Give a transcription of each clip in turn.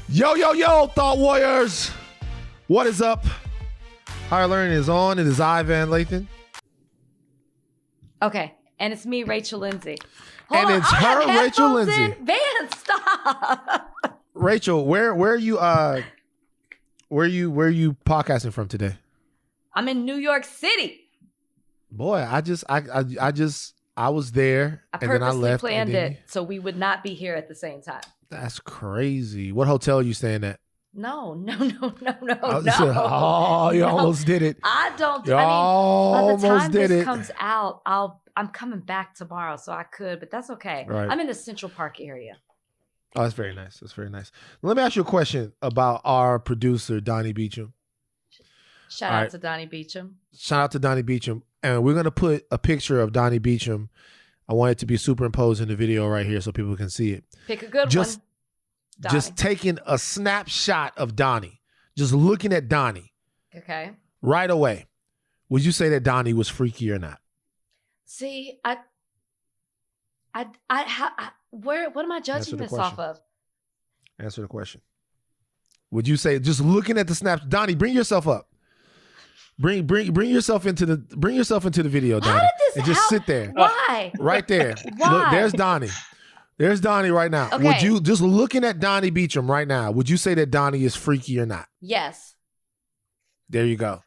Yo, yo, yo, Thought Warriors. What is up? Higher Learning is on. It is I, Van Lathan. Okay. And it's me, Rachel Lindsay. And it's her, Rachel Lindsay. Van, stop. Rachel, where are you podcasting from today? I'm in New York City. Boy, I was there I and then I purposely left. planned it so we would not be here at the same time. That's crazy. What hotel are you staying at? No. Oh, you almost did it. I don't. You I mean, by the time almost did this it. comes out, I'm coming back tomorrow, so I could, but that's okay. Right. I'm in the Central Park area. Oh, that's very nice. That's very nice. Let me ask you a question about our producer, Donnie Beacham. Shout out to Donnie Beacham. Shout out to Donnie Beacham. And we're going to put a picture of Donnie Beacham. I want it to be superimposed in the video right here so people can see it. Pick a good one. Just taking a snapshot of Donnie. Just looking at Donnie. Okay. Right away. Would you say that Donnie was freaky or not? See, what am I judging this off of? Answer the question. Would you say, just looking at the snap, Donnie, bring yourself up. Bring yourself into the video, Donnie. How did this and just sit there. Why? Right there. Why? Look, there's Donnie. There's Donnie right now. Okay. Would you, just looking at Donnie Beacham right now, would you say that Donnie is freaky or not? Yes. There you go.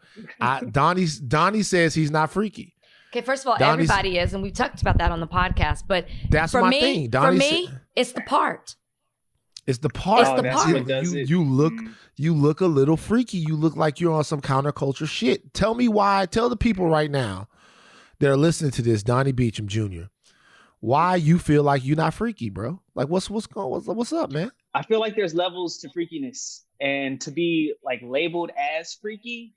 Donnie says he's not freaky. Okay, first of all, Donnie's, everybody is, and we've talked about that on the podcast, but that's for my me, thing. For me, it's the part. It's the part. It's the part. You look a little freaky. You look like you're on some counterculture shit. Tell me why. Tell the people right now that are listening to this, Donnie Beacham Jr., why you feel like you're not freaky, bro. Like what's up, man? I feel like there's levels to freakiness, and to be like labeled as freaky,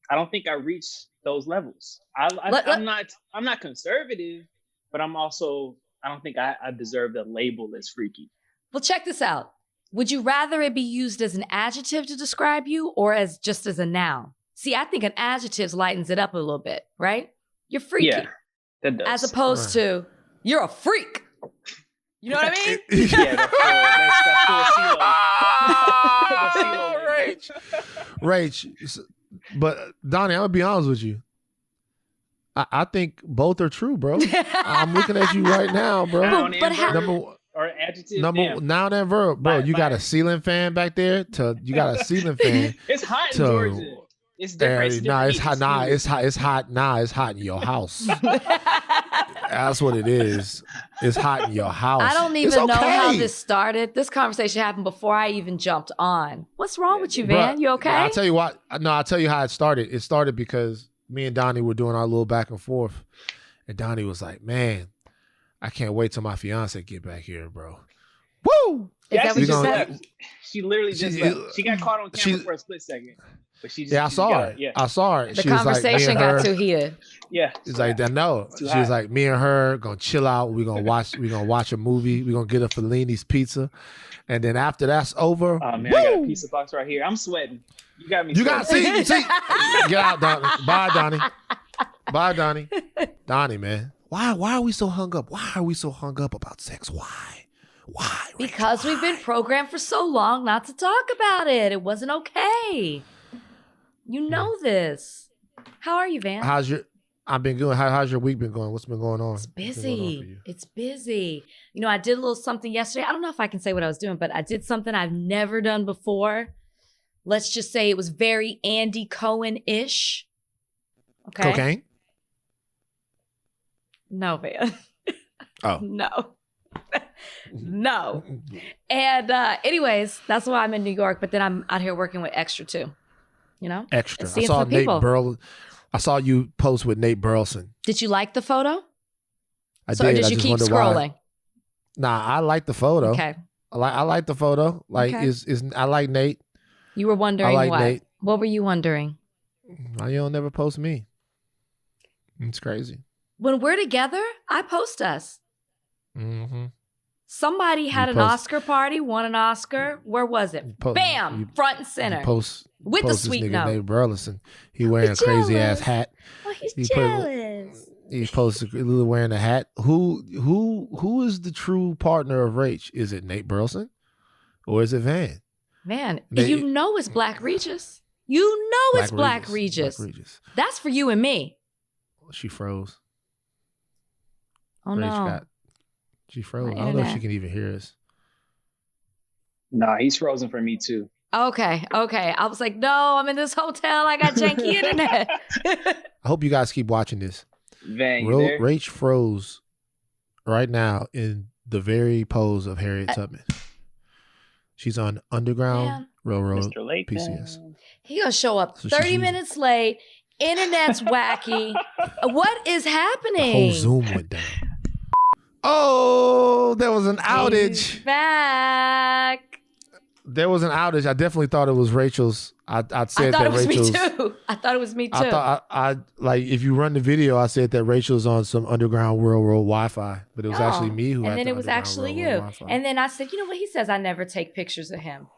I don't think I reached those levels. I'm not conservative, but I don't think I deserve the label as freaky. Well, check this out. Would you rather it be used as an adjective to describe you or as just as a noun? See, I think an adjective lightens it up a little bit, right? You're freaky. Yeah, that does. As opposed to, you're a freak. You know what I mean? Yeah, that's Rach. But Donnie, I'm gonna be honest with you. I think both are true, bro. I'm looking at you right now, bro. But or adjective. Noun and verb, bro. You got a ceiling fan back there. You got a ceiling fan. It's hot in Georgia. It's different. It's hot in your house. That's what it is. It's hot in your house. I don't even know how this started. This conversation happened before I even jumped on. What's wrong with you, Van? Bruh, you okay? I'll tell you what. No, I'll tell you how it started. It started because me and Donnie were doing our little back and forth. And Donnie was like, man, I can't wait till my fiance get back here, bro. Woo! She literally just left. She got caught on camera for a split second. But I saw her. Yeah. I saw her. The conversation got too heated. Yeah. It's like, no. She was like, me and her gonna chill out. We're gonna watch a movie. We're gonna get a Fellini's pizza. And then after that's over. Oh man, I got a pizza box right here. I'm sweating. You got me. You got see. Get out, Donnie. Bye, Donnie. Bye, Donnie. Donnie, man. Why are we so hung up? Why are we so hung up about sex? Why? Because we've been programmed for so long not to talk about it. It wasn't okay. You know this. How are you, Van? I've been good. How's your week been going? What's been going on? It's busy. It's busy. You know, I did a little something yesterday. I don't know if I can say what I was doing, but I did something I've never done before. Let's just say it was very Andy Cohen-ish. Okay. Cocaine? No, Van. Oh. No. No. And anyways, that's why I'm in New York, but then I'm out here working with Extra too. You know? Extra. I saw Nate Burleson. I saw you post with Nate Burleson. Did you like the photo? I did. Or did you keep scrolling? Nah, I like the photo. Okay. I like the photo. Like I like Nate. You were wondering what? Nate. What were you wondering? Why you don't never post me? It's crazy. When we're together, I post us. Mm-hmm. Somebody had an Oscar party, won an Oscar. Where was it? Bam! Front and center. With the sweet note. Nate Burleson. He wearing a crazy ass hat. Oh, he's jealous. He posted wearing a hat. Who is the true partner of Rach? Is it Nate Burleson or is it Van? Man, you know it's Black Regis. You know it's Black Regis. Black Regis. That's for you and me. She froze. Oh, no. She froze. I don't know if she can even hear us. Nah, he's frozen for me too. Okay. I was like, no, I'm in this hotel. I got janky internet. I hope you guys keep watching this. Rach froze right now in the very pose of Harriet Tubman. She's on Underground Railroad PCS. He gonna show up 30 minutes late. Internet's wacky. What is happening? The whole Zoom went down. Oh, there was an outage. He's back. There was an outage. I definitely thought it was Rachel's. I said that Rachel's. I thought it was me too. I thought I like if you run the video, I said that Rachel's on some Underground Railroad Wi-Fi, but it was actually me who. And had then it was actually you. Wi-Fi. And then I said, you know what? He says I never take pictures of him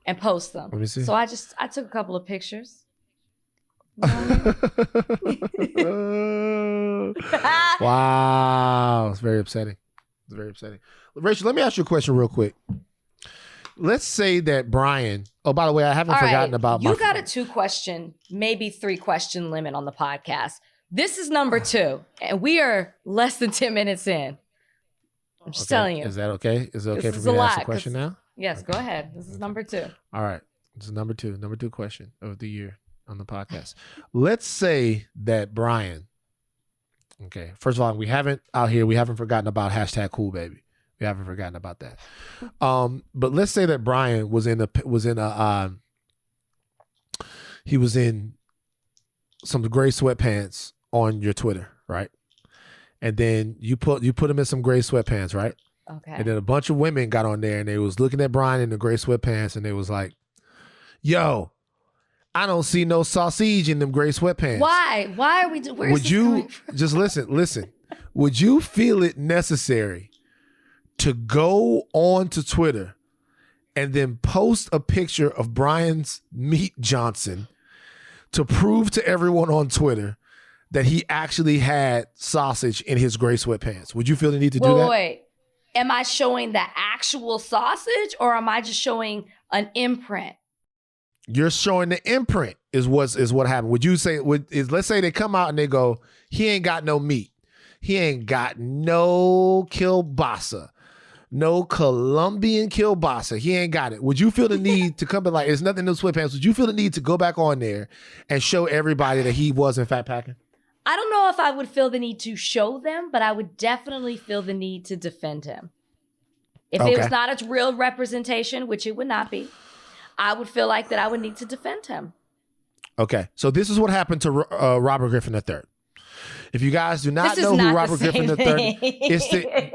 and post them. Let me see. So I took a couple of pictures. Wow, it's very upsetting. Rachel, let me ask you a question real quick. Let's say that Brian. Oh, by the way, I haven't forgotten about you got a 2-question, maybe 3-question limit on the podcast. This is number 2, and we are less than 10 minutes in. I'm just telling you. Is that okay? Is it okay for me to ask a question now? Yes, go ahead. This is number 2. All right. This is number 2. Number 2 question of the year on the podcast. Let's say that Brian. Okay. First of all, we haven't forgotten about #CoolBaby. We haven't forgotten about that. But let's say that Brian was in some gray sweatpants on your Twitter, right? And then you put him in some gray sweatpants, right? Okay. And then a bunch of women got on there and they was looking at Brian in the gray sweatpants and they was like, yo, I don't see no sausage in them gray sweatpants. Why? Why are we doing? Would you just listen? Would you feel it necessary to go on to Twitter and then post a picture of Brian's Meat Johnson to prove to everyone on Twitter that he actually had sausage in his gray sweatpants? Would you feel the need to do that? Wait. Am I showing the actual sausage or am I just showing an imprint? You're showing the imprint is what happened. Would you say let's say they come out and they go, he ain't got no meat. He ain't got no kielbasa. No Colombian kielbasa. He ain't got it. Would you feel the need to come back like, there's nothing in those sweatpants? Would you feel the need to go back on there and show everybody that he was in fact packing? I don't know if I would feel the need to show them, but I would definitely feel the need to defend him. If it was not a real representation, which it would not be, I would feel like that I would need to defend him. Okay. So this is what happened to Robert Griffin III. If you guys do not know who Robert Griffin III is,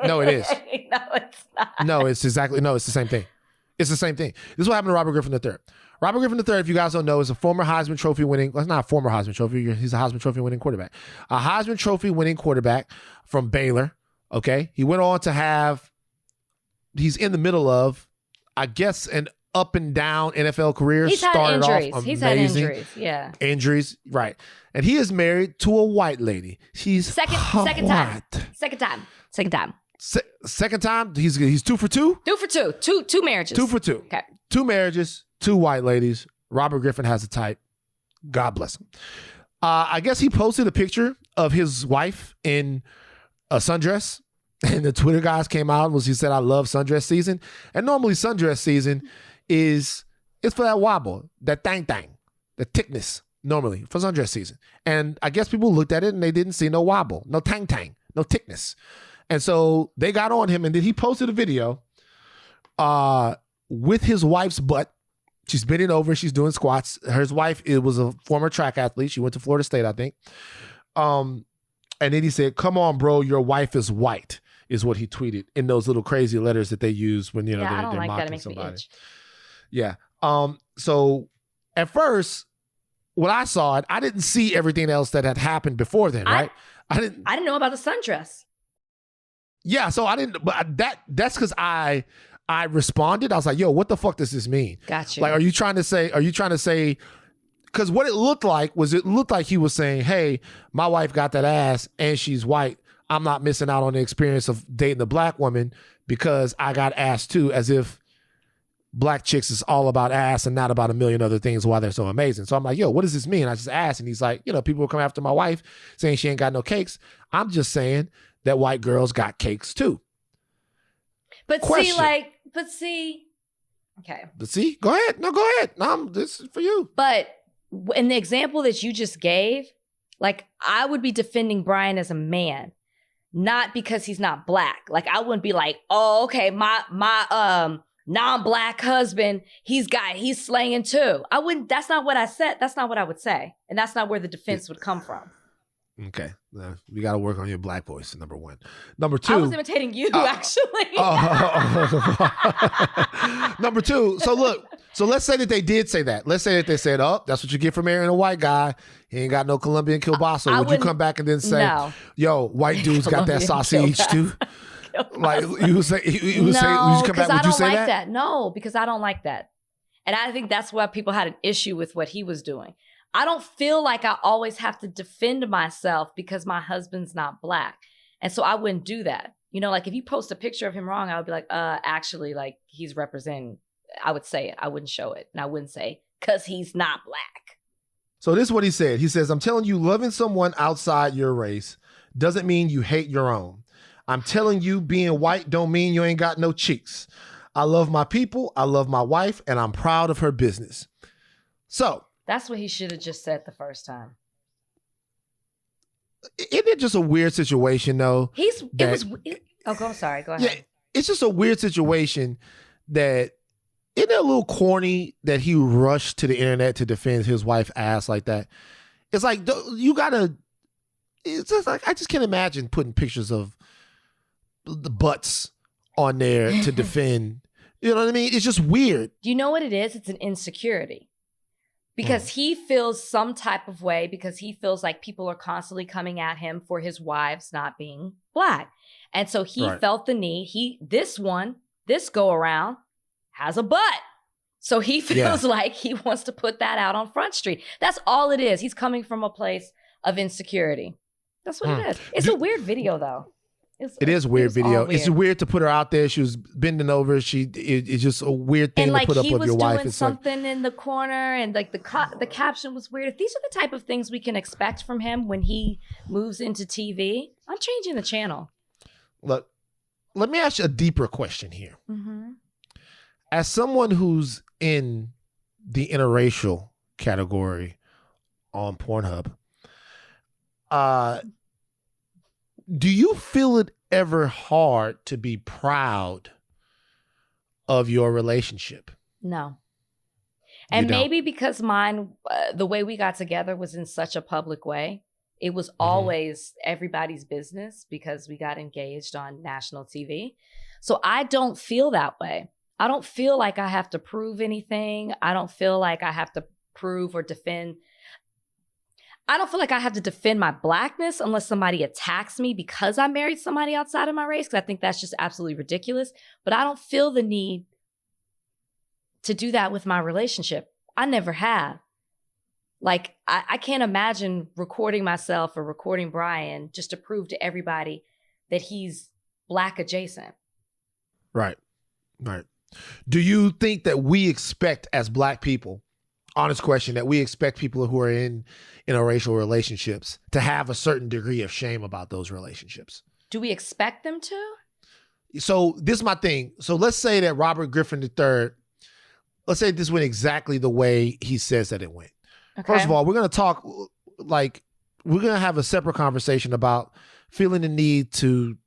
no, it is. No, it's not. No, it's the same thing. It's the same thing. This is what happened to Robert Griffin III. Robert Griffin III, if you guys don't know, is a former Heisman Trophy winning, well, it's not a former Heisman Trophy, he's a Heisman Trophy winning quarterback. A Heisman Trophy winning quarterback from Baylor, okay? He went on to he's in the middle of, I guess, an up and down NFL career. He's had injuries. He's had injuries, yeah. Injuries, right. And he is married to a white lady. She's second time. Second time. He's 2 for 2? 2 for 2. Two marriages. 2 for 2. Okay. 2 marriages, 2 white ladies. Robert Griffin has a type. God bless him. I guess he posted a picture of his wife in a sundress. And the Twitter guys came out and he said, I love sundress season. And normally sundress season is for that wobble, that thang, the thickness, normally for sundress season. And I guess people looked at it and they didn't see no wobble, no tang, no thickness. And so they got on him and then he posted a video with his wife's butt. She's bending over, she's doing squats. His wife was a former track athlete. She went to Florida State, I think. And then he said, come on, bro, your wife is white, is what he tweeted in those little crazy letters that they use when, they're like mocking somebody. Yeah. So at first, when I saw it, I didn't see everything else that had happened before then, right? I didn't know about the sundress. Yeah, so I didn't, but that's because I responded. I was like, yo, what the fuck does this mean? Gotcha. Like, are you trying to say, because what it looked like he was saying, hey, my wife got that ass and she's white. I'm not missing out on the experience of dating a black woman because I got ass too, as if black chicks is all about ass and not about a million other things why they're so amazing. So I'm like, yo, what does this mean? I just asked, and he's like, people will come after my wife saying she ain't got no cakes. I'm just saying that white girls got cakes too. But Question. okay. But see, go ahead. No, go ahead. No, this is for you. But in the example that you just gave, like, I would be defending Brian as a man, not because he's not black. Like, I wouldn't be like, oh, okay, my non-black husband, he's slanging too. I wouldn't. That's not what I said. That's not what I would say, and that's not where the defense would come from. Okay, we got to work on your black voice. Number one. Number two. I was imitating you, actually. Number two. So look. So let's say that they did say that. Let's say that they said, "Oh, that's what you get for marrying a white guy. He ain't got no Colombian kielbasa." Would you come back and then say, no. "Yo, white dude's got that sausage too"? Like you would say, you would say, no, would you come back? Would you say like that? No, because I don't like that, and I think that's why people had an issue with what he was doing. I don't feel like I always have to defend myself because my husband's not black. And so I wouldn't do that. Like if you post a picture of him wrong, I would be like, actually, like he's representing. I would say it. I wouldn't show it. And I wouldn't say, because he's not black. So this is what he said. He says, I'm telling you, loving someone outside your race doesn't mean you hate your own. I'm telling you, being white don't mean you ain't got no cheeks. I love my people. I love my wife, and I'm proud of her business. So. That's what he should have just said the first time. Isn't it just a weird situation, though? Sorry, go ahead. Yeah, it's just a weird situation that, isn't it a little corny that he rushed to the internet to defend his wife's ass like that? It's like, it's just like, I just can't imagine putting pictures of the butts on there to defend. You know what I mean? It's just weird. Do you know what it is? It's an insecurity. Because he feels some type of way because he feels like people are constantly coming at him for his wives not being black. And so he felt the need. This go around has a butt. So he feels like he wants to put that out on Front Street. That's all it is. He's coming from a place of insecurity. That's what it is. It's a weird video though. It is a weird video. It's weird to put her out there. She was bending over. It's just a weird thing to put up with your wife. And he was doing something in the corner, and like the caption was weird. If these are the type of things we can expect from him when he moves into TV, I'm changing the channel. Look, let me ask you a deeper question here. Mm-hmm. As someone who's in the interracial category on Pornhub, do you feel it ever hard to be proud of your relationship? No. And maybe because mine, the way we got together was in such a public way. It was always everybody's business because we got engaged on national TV. So I don't feel that way. I don't feel like I have to prove anything. I don't feel like I have to prove or defend. I don't feel like I have to defend my blackness unless somebody attacks me because I married somebody outside of my race, because I think that's just absolutely ridiculous. But I don't feel the need to do that with my relationship. I never have. Like, I can't imagine recording myself or recording Brian just to prove to everybody that he's black adjacent. Right. Do you think that we expect as black people, honest question, that we expect people who are in interracial relationships to have a certain degree of shame about those relationships? Do we expect them to? So this is my thing. So let's say that Robert Griffin III, let's say this went exactly the way he says that it went. Okay. First of all, we're going to talk, like, we're going to have a separate conversation about feeling the need to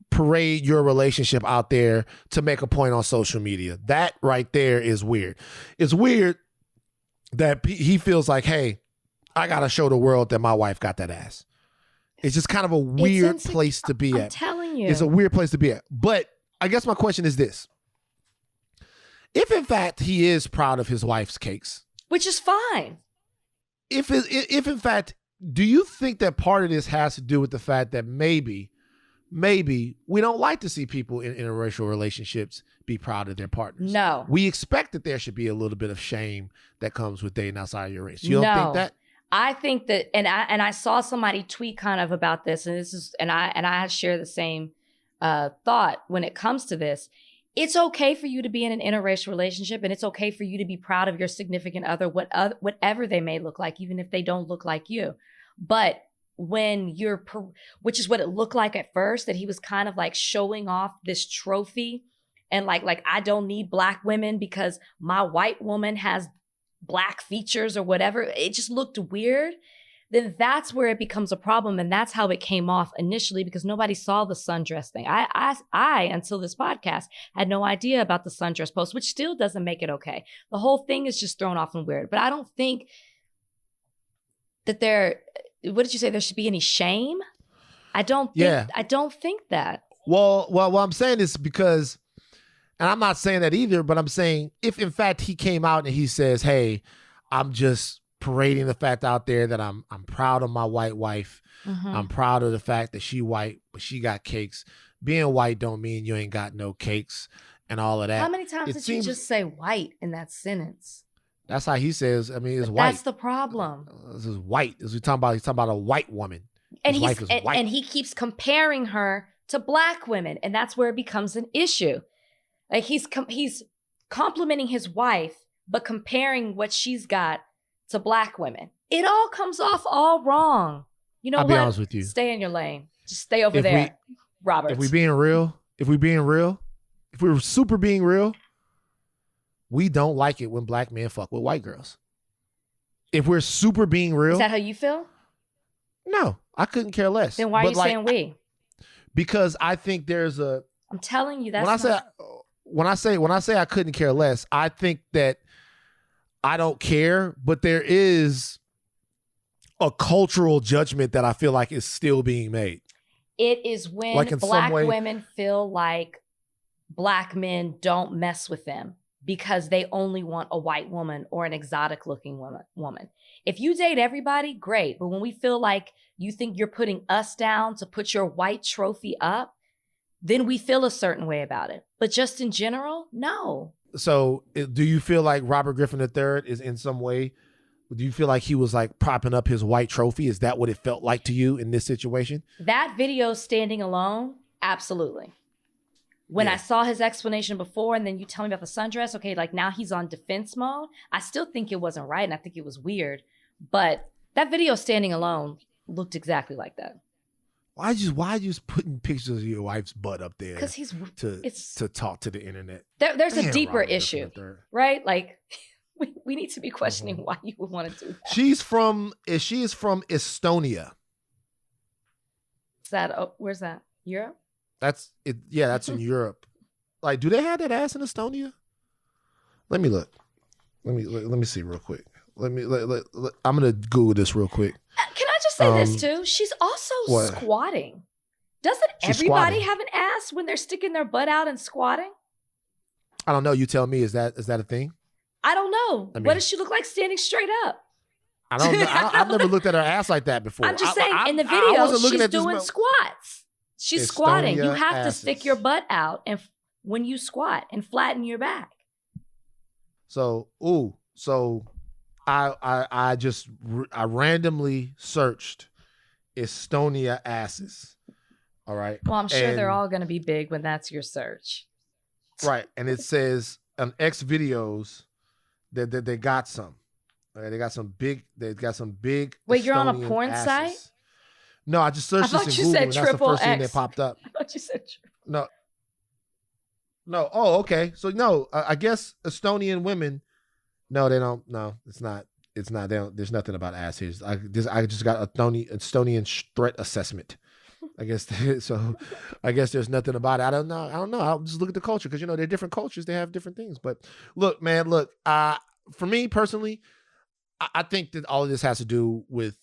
parade your relationship out there to make a point on social media. That right there is weird. It's weird that he feels like, hey, I got to show the world that my wife got that ass. It's just kind of a weird place to be at. I'm telling you. It's a weird place to be at. But I guess my question is this. If in fact he is proud of his wife's cakes, which is fine. If in fact, do you think that part of this has to do with the fact that maybe we don't like to see people in interracial relationships be proud of their partners? No. We expect that there should be a little bit of shame that comes with dating outside of your race. You don't think that? I think that, and I saw somebody tweet kind of about this, and I share the same thought when it comes to this. It's okay for you to be in an interracial relationship, and it's okay for you to be proud of your significant other, whatever they may look like, even if they don't look like you. But when which is what it looked like at first, that he was kind of like showing off this trophy and like I don't need Black women because my white woman has Black features or whatever. It just looked weird. Then that's where it becomes a problem. And that's how it came off initially, because nobody saw the sundress thing. I, until this podcast, had no idea about the sundress post, which still doesn't make it okay. The whole thing is just thrown off and weird. But I don't think that what did you say? There should be any shame? I don't think that. Well, what I'm saying is because, and I'm not saying that either, but I'm saying if in fact he came out and he says, hey, I'm just parading the fact out there that I'm proud of my white wife. Mm-hmm. I'm proud of the fact that she white, but she got cakes. Being white don't mean you ain't got no cakes and all of that. How many times did you just say white in that sentence? That's how he says. I mean, it's white. That's the problem. This is white. He's talking about a white woman. And and he keeps comparing her to Black women, and that's where it becomes an issue. Like he's complimenting his wife, but comparing what she's got to Black women. It all comes off all wrong. You know what? I'll be honest with you. Stay in your lane. Just stay over there, Robert. If we're super being real, we don't like it when Black men fuck with white girls. If we're super being real. Is that how you feel? No, I couldn't care less. Then why are you saying we? Because I think there's a. I'm telling you, that's when I say I couldn't care less, I think that I don't care, but there is a cultural judgment that I feel like is still being made. It is when Black women feel like Black men don't mess with them because they only want a white woman or an exotic looking woman. If you date everybody, great. But when we feel like you think you're putting us down to put your white trophy up, then we feel a certain way about it. But just in general, no. So do you feel like Robert Griffin III is in some way, do you feel like he was like propping up his white trophy? Is that what it felt like to you in this situation? That video standing alone, absolutely. When I saw his explanation before and then you tell me about the sundress, okay, like now he's on defense mode. I still think it wasn't right and I think it was weird. But that video standing alone looked exactly like that. Why you putting pictures of your wife's butt up there? Because to talk to the internet. There's a deeper issue, right? Like we need to be questioning why you would want to do that. She is from Estonia. Is that where's that? Europe? That's it. Yeah, that's in Europe. Like, do they have that ass in Estonia? Let me look. Let me see real quick. I'm gonna Google this real quick. Can I just say this too? She's also squatting. Doesn't everybody have an ass when they're sticking their butt out and squatting? I don't know. You tell me. Is that a thing? I don't know. What does she look like standing straight up? I don't know. I've never looked at her ass like that before. I'm just saying, in the video, she's doing squats. She's squatting. You have to stick your butt out and when you squat and flatten your back. So I randomly searched Estonia asses. All right. Well, I'm sure they're all going to be big when that's your search. Right. And it says on X videos that they got some. All right, they got some big. Wait, you're on a Estonian porn asses. site? No, I just searched this in Google. And that's the first thing that popped up. I thought you said No. Oh, okay. So no, I guess Estonian women. No, they don't. No, it's not. It's not. They don't. There's nothing about ass here. I just got a Estonian threat assessment. I guess so. I guess there's nothing about it. I don't know. I'll just look at the culture because they're different cultures. They have different things. But look, man. For me personally, I think that all of this has to do with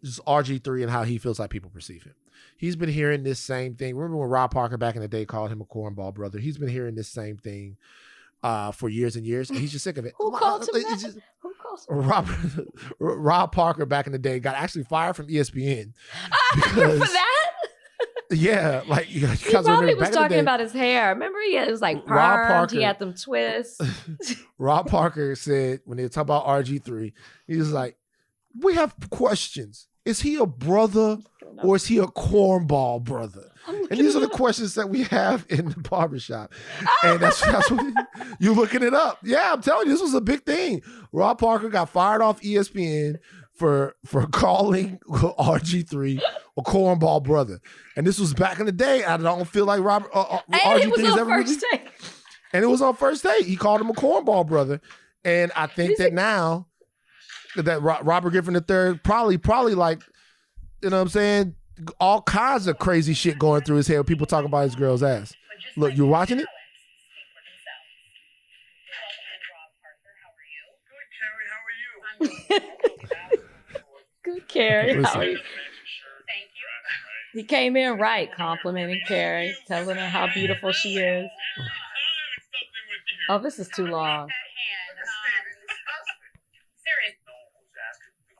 just RG3 and how he feels like people perceive him. He's been hearing this same thing. Remember when Rob Parker back in the day called him a cornball brother? He's been hearing this same thing for years and years, and he's just sick of it. Who called him that? Who calls him Rob Parker back in the day got actually fired from ESPN. For that? Yeah, like he probably was talking about his hair. Remember, it was like permed. He had them twists. Rob Parker said when they talk about RG3, he was like, "We have questions. Is he a brother or is he a cornball brother?" And these are the questions that we have in the barbershop. And that's what you looking it up. Yeah, I'm telling you, this was a big thing. Rob Parker got fired off ESPN for calling RG3 a cornball brother. And this was back in the day. I don't feel like RG3 is ever really. And it was on First Take. He called him a cornball brother. And I think that now that Robert Griffin III probably like, you know what I'm saying, all kinds of crazy shit going through his head. People talking about his girl's ass. Look, you watching it? Good, Carrie. How are you? He came in right, complimenting Carrie, telling her how beautiful she is. Oh, this is too long.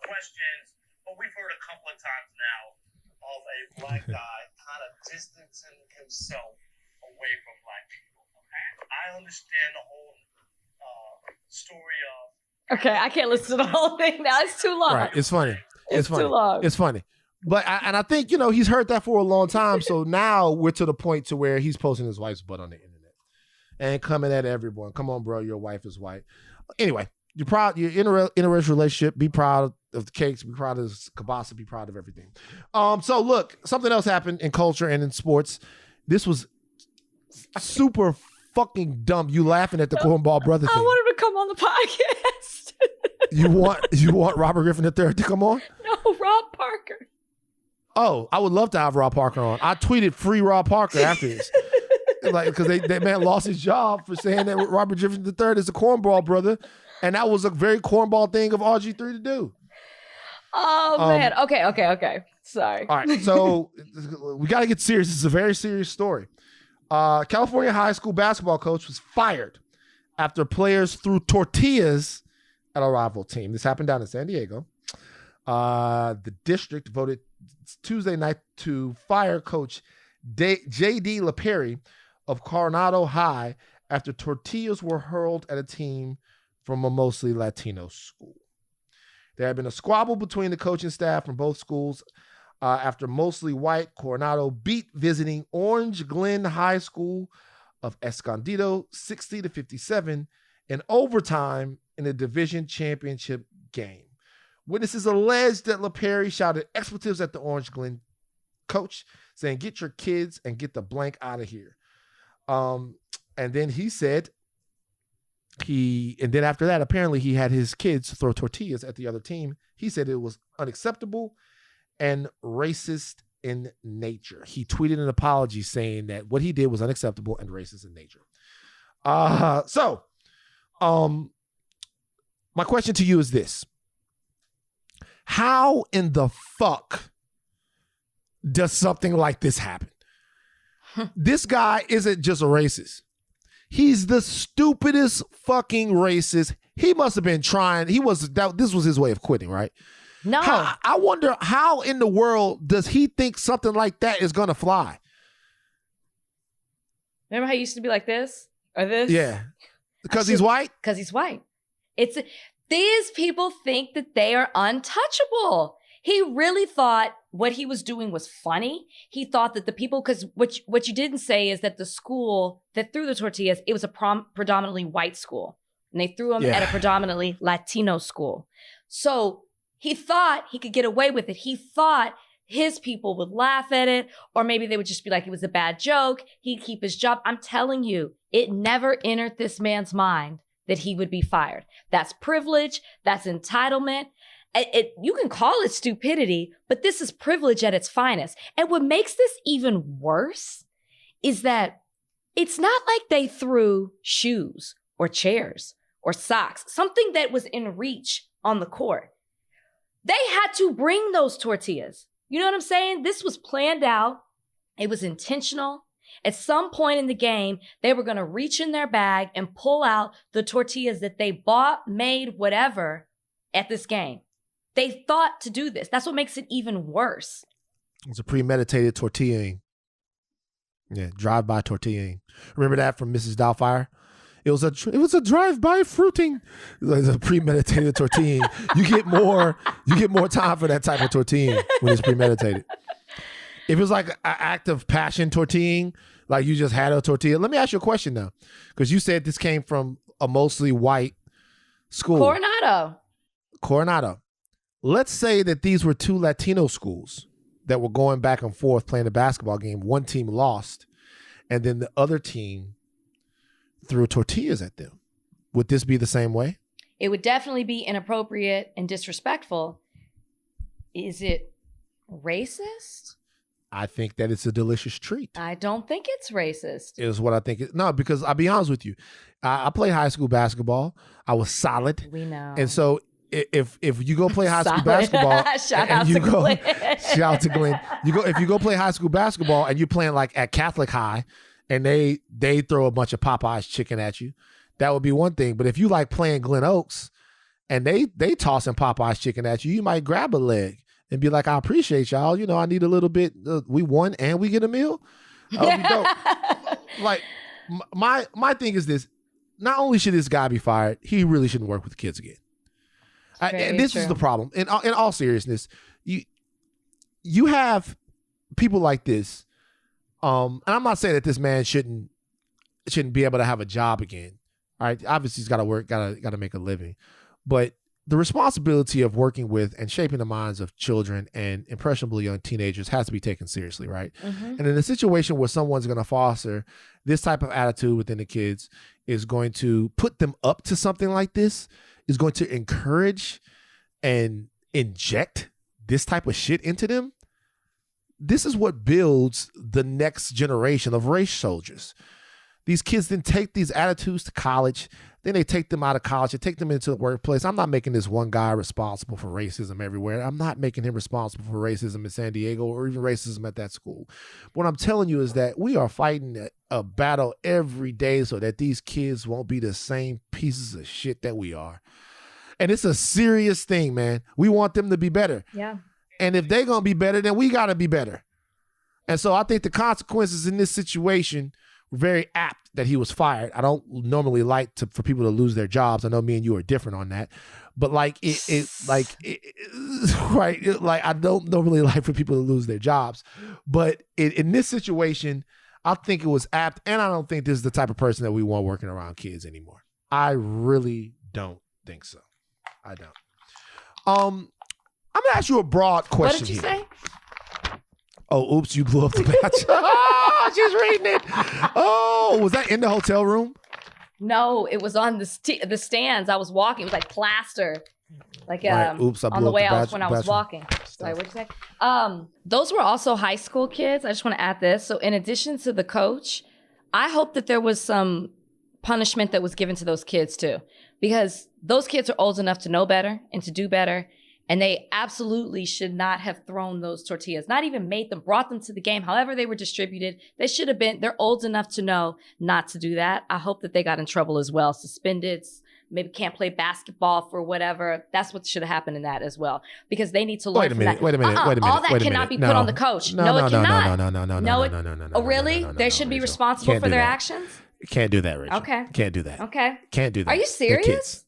Questions, but we've heard a couple of times now of a black guy kind of distancing himself away from black people. I understand the whole story of. Okay, I can't listen to the whole thing now. It's too long. Right, it's funny. It's funny. Too long. It's funny. But I think, he's heard that for a long time. So now we're to the point to where he's posting his wife's butt on the internet and coming at everyone. Come on, bro, your wife is white. Anyway, you're proud. You're in a interracial relationship. Be proud of the cakes. Be proud of the kielbasa. Be proud of everything. So look, something else happened in culture and in sports. This was super fucking dumb. You laughing at the cornball brother thing. I want him to come on the podcast. You want Robert Griffin III to come on? No, Rob Parker. Oh, I would love to have Rob Parker on. I tweeted free Rob Parker after this. Because that man lost his job for saying that Robert Griffin III is a cornball brother. And that was a very cornball thing of RG3 to do. Oh, man. Okay. Sorry. All right. So we got to get serious. This is a very serious story. California high school basketball coach was fired after players threw tortillas at a rival team. This happened down in San Diego. The district voted Tuesday night to fire coach J.D. LaPerry of Coronado High after tortillas were hurled at a team from a mostly Latino school. There had been a squabble between the coaching staff from both schools after mostly white Coronado beat visiting Orange Glen High School of Escondido 60-57 in overtime in a division championship game. Witnesses alleged that LaPerry shouted expletives at the Orange Glen coach, saying, "Get your kids and get the blank out of here." And then he said, and then after that, apparently he had his kids throw tortillas at the other team. He said it was unacceptable and racist in nature. He tweeted an apology saying that what he did was unacceptable and racist in nature. My question to you is this. How in the fuck does something like this happen? This guy isn't just a racist. He's the stupidest fucking racist. He must have been trying. This was his way of quitting, right? No. I wonder how in the world does he think something like that is going to fly? Remember how he used to be like this? Or this? Yeah. Because he's white? Because he's white. These people think that they are untouchable. He really thought what he was doing was funny. He thought that the people, because what you didn't say is that the school that threw the tortillas, it was a predominantly white school. And they threw them at a predominantly Latino school. So he thought he could get away with it. He thought his people would laugh at it, or maybe they would just be like, it was a bad joke. He'd keep his job. I'm telling you, it never entered this man's mind that he would be fired. That's privilege. That's entitlement. You can call it stupidity, but this is privilege at its finest. And what makes this even worse is that it's not like they threw shoes or chairs or socks, something that was in reach on the court. They had to bring those tortillas. You know what I'm saying? This was planned out. It was intentional. At some point in the game, they were going to reach in their bag and pull out the tortillas that they bought, made, whatever, at this game. They thought to do this. That's what makes it even worse. It's a premeditated tortillaing. Yeah, drive-by tortillaing. Remember that from Mrs. Doubtfire? It was a drive-by fruiting. It was a premeditated tortillaing. You get more time for that type of tortillaing when it's premeditated. If it was like an act of passion tortilling, like you just had a tortilla. Let me ask you a question now, because you said this came from a mostly white school. Coronado. Let's say that these were two Latino schools that were going back and forth playing a basketball game. One team lost, and then the other team threw tortillas at them. Would this be the same way? It would definitely be inappropriate and disrespectful. Is it racist? I think that it's a delicious treat. I don't think it's racist. Is what I think. No, because I'll be honest with you. I played high school basketball. I was solid. We know. And so if you go play high school basketball, shout out to Glenn. Shout out to Glenn. If you go play high school basketball and you're playing like at Catholic High, and they throw a bunch of Popeye's chicken at you, that would be one thing. But if you like playing Glen Oaks, and they tossing Popeye's chicken at you, you might grab a leg and be like, I appreciate y'all. You know, I need a little bit. We won and we get a meal. Like my thing is this: not only should this guy be fired, he really shouldn't work with kids again. And this is the problem. In all seriousness, you have people like this. And I'm not saying that this man shouldn't be able to have a job again. All right, obviously he's got to work, got to make a living, but the responsibility of working with and shaping the minds of children and impressionable young teenagers has to be taken seriously, right? Mm-hmm. And in a situation where someone's going to foster this type of attitude within the kids, is going to put them up to something like this, is going to encourage and inject this type of shit into them. This is what builds the next generation of race soldiers. These kids then take these attitudes to college. Then they take them out of college. They take them into the workplace. I'm not making this one guy responsible for racism everywhere. I'm not making him responsible for racism in San Diego or even racism at that school. What I'm telling you is that we are fighting a battle every day so that these kids won't be the same pieces of shit that we are. And it's a serious thing, man. We want them to be better. Yeah. And if they're going to be better, then we got to be better. And so I think the consequences in this situation were very apt that he was fired. I don't normally like for people to lose their jobs. I know me and you are different on that. But right, I don't normally like for people to lose their jobs. But in this situation, I think it was apt. And I don't think this is the type of person that we want working around kids anymore. I really don't think so. I don't. I'm going to ask you a broad question. What did you say? Oh, oops, you blew up the batch. Oh, she's reading it. Oh, was that in the hotel room? No, it was on the stands. I was walking. It was like plaster. Like right. Oops, on the way when I was walking. Sorry, what'd you say? Those were also high school kids. I just want to add this. So in addition to the coach, I hope that there was some punishment that was given to those kids too. Because those kids are old enough to know better and to do better. And they absolutely should not have thrown those tortillas, not even made them, brought them to the game. However they were distributed, they're old enough to know not to do that. I hope that they got in trouble as well. Suspended, maybe can't play basketball for whatever. That's what should have happened in that as well. Because they need to learn from that. Wait a minute. All that cannot be put on the coach. No, it cannot. No. Oh, really? They should be responsible for their actions? Can't do that, Rachel. Okay. Can't do that. Okay. Can't do that. Are you serious?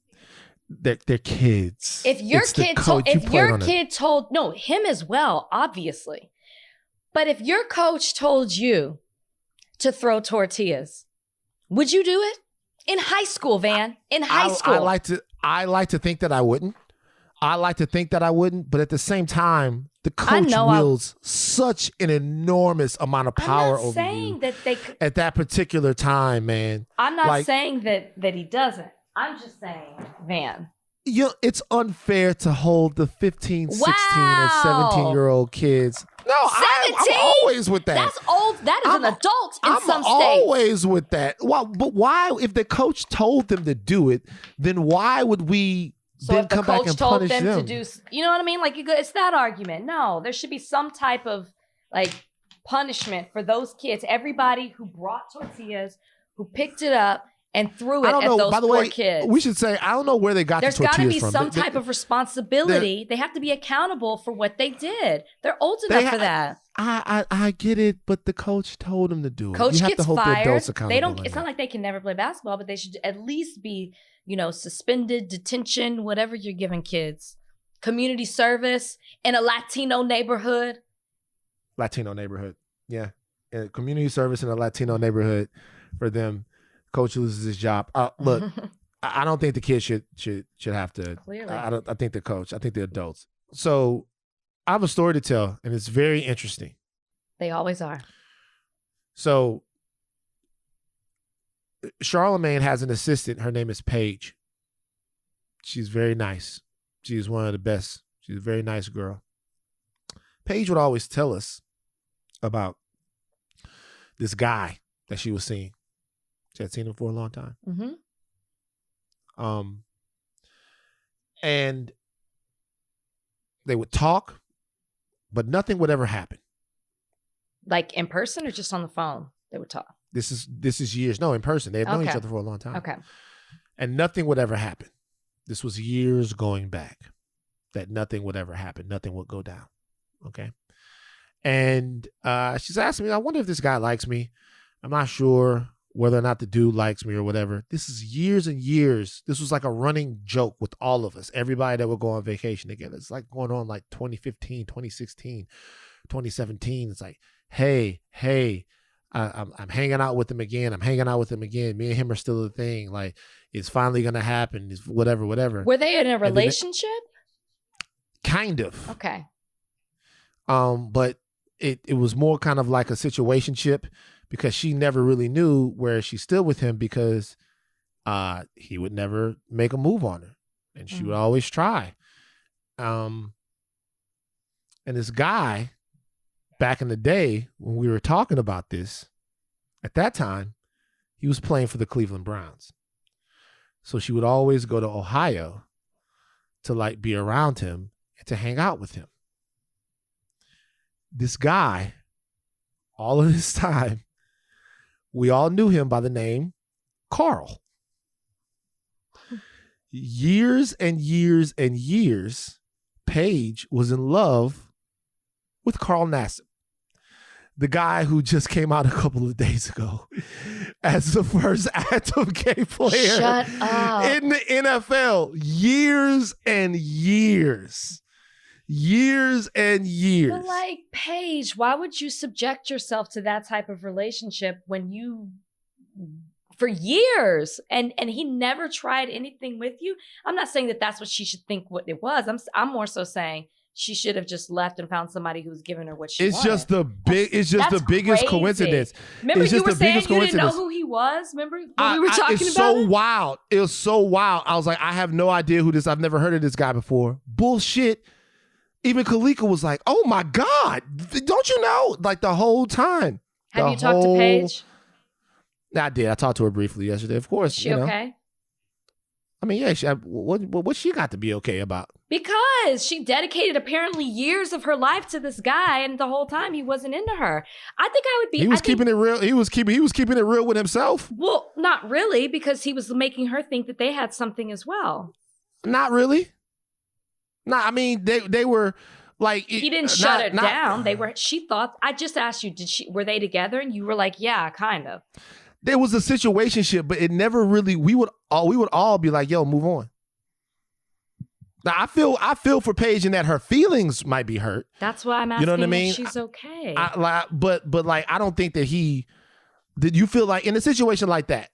They're kids. If your kid told him as well, obviously. But if your coach told you to throw tortillas, would you do it? In high school, Van. In high school. I like to think that I wouldn't. But at the same time, the coach wields such an enormous amount of power over you at that particular time, man. I'm not saying that he doesn't. I'm just saying, Van. It's unfair to hold the 15, 16, and 17-year-old kids. No, I'm always with that. That's old. That is an adult in some states. I'm always with that. But why, if the coach told them to do it, then why would we then come back and punish them? To do, you know what I mean? Like, it's that argument. No, there should be some type of punishment for those kids. Everybody who brought tortillas, who picked it up, and threw it at those poor kids. We should say, I don't know where they got the tortillas from. There's got to be some type of responsibility. They have to be accountable for what they did. They're old enough for that. I get it, but the coach told them to do it. Coach you have gets to hold fired. The adults accountable. It's not like they can never play basketball, but they should at least be, suspended, detention, whatever you're giving kids. Community service in a Latino neighborhood. Latino neighborhood. Yeah. Community service in a Latino neighborhood for them. Coach loses his job. Look, I don't think the kids should have to. Clearly. I think the coach. I think the adults. So I have a story to tell, and it's very interesting. They always are. So Charlemagne has an assistant. Her name is Paige. She's very nice. She's one of the best. She's a very nice girl. Paige would always tell us about this guy that she was seeing. She had seen him for a long time. Mm-hmm. And they would talk, but nothing would ever happen. Like in person or just on the phone? They would talk. This is years. No, in person. They had known each other for a long time. Okay. And nothing would ever happen. This was years going back that nothing would ever happen. Nothing would go down. Okay. And she's asking me, I wonder if this guy likes me. I'm not sure whether or not the dude likes me or whatever. This is years and years. This was like a running joke with all of us. Everybody that would go on vacation together. It's like going on like 2015, 2016, 2017. It's like, hey, I'm hanging out with him again. Me and him are still a thing. Like, it's finally going to happen. It's whatever. Were they in a relationship? Kind of. Okay. But it was more kind of like a situationship because she never really knew where she stood with him because he would never make a move on her. And she would always try. And this guy, back in the day when we were talking about this, at that time, he was playing for the Cleveland Browns. So she would always go to Ohio to like be around him and to hang out with him. This guy, all of this time, we all knew him by the name Carl. Years and years and years, Paige was in love with Carl Nassib, the guy who just came out a couple of days ago as the first active gay player Shut up. in the NFL. Years and years. Years and years. But like, Paige, why would you subject yourself to that type of relationship when you, for years, and he never tried anything with you? I'm not saying that that's what she should think what it was. I'm more so saying she should have just left and found somebody who's giving her what she wanted. It's just the biggest coincidence. Remember, you were saying you didn't know who he was? Remember when we were talking it's about so it? wild. It was so wild. I was like, I have no idea who this. I've never heard of this guy before. Bullshit. Even Kalika was like, oh my God, don't you know? Like the whole time. Have you talked to Paige? I did. I talked to her briefly yesterday. Of course. Is she okay? I mean, yeah. What she got to be okay about? Because she dedicated apparently years of her life to this guy, and the whole time he wasn't into her. I think I would be. He was keeping it real. He was keeping it real with himself. Well, not really, because he was making her think that they had something as well. Not really. No, I mean they were like he didn't shut her down. They were. She thought. I just asked you, were they together? And you were like, yeah, kind of. There was a situationship, but it never really. We would all be like, yo, move on. Now I feel for Paige in that her feelings might be hurt. That's why I'm asking. You know what I mean? If she's okay. But like I don't think that he. Did you feel like in a situation like that?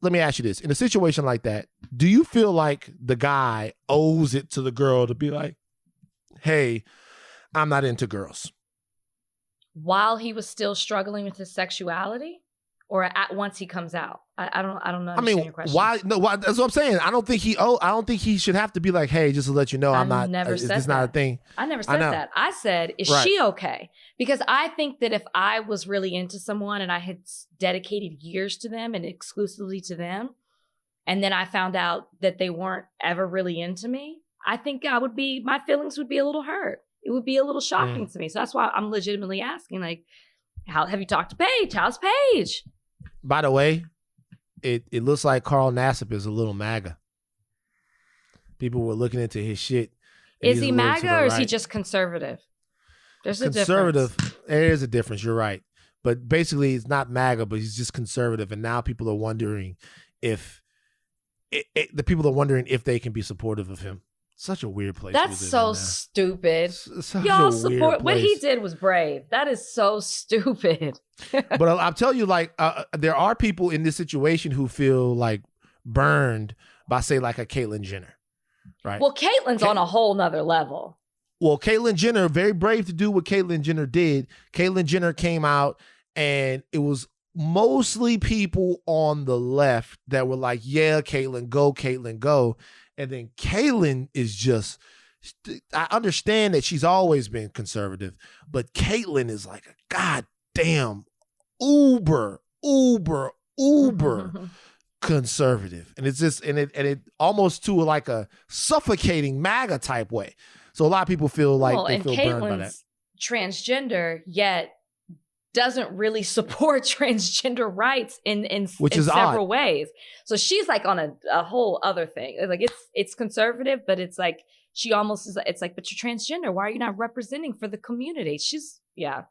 Let me ask you this. In a situation like that, do you feel like the guy owes it to the girl to be like, hey, I'm not into girls? While he was still struggling with his sexuality? Or once he comes out? I don't know. I mean, your question. Why? No, that's what I'm saying. I don't think he should have to be like, hey, just to let you know, I'm not. Never said it's that. Not a thing. I never said that. I said, is she okay? Because I think that if I was really into someone and I had dedicated years to them and exclusively to them, and then I found out that they weren't ever really into me, I think my feelings would be a little hurt. It would be a little shocking to me. So that's why I'm legitimately asking, like, how have you talked to Paige? How's Paige? By the way, it looks like Carl Nassib is a little MAGA. People were looking into his shit. Is he MAGA or is he just conservative? There's a difference. Conservative. There is a difference. You're right. But basically, he's not MAGA, but he's just conservative. And now people are wondering if they can be supportive of him. Such a weird place. That's so stupid. Such Y'all a support weird what place. he did was brave. That is so stupid. But I'll tell you, like, there are people in this situation who feel like burned by, say, like a Caitlyn Jenner, right? Well, Caitlyn's on a whole nother level. Well, Caitlyn Jenner, very brave to do what Caitlyn Jenner did. Caitlyn Jenner came out, and it was mostly people on the left that were like, yeah, Caitlyn, go, Caitlyn, go. And then Caitlyn is just, I understand that she's always been conservative, but Caitlyn is like a goddamn uber conservative. And it's just, and it almost to like a suffocating MAGA type way. So a lot of people feel like they feel burned by that. Transgender, yet doesn't really support transgender rights in several ways. So she's like on a whole other thing. It's like it's conservative, but it's like she almost is. It's like, but you're transgender. Why are you not representing for the community? It's a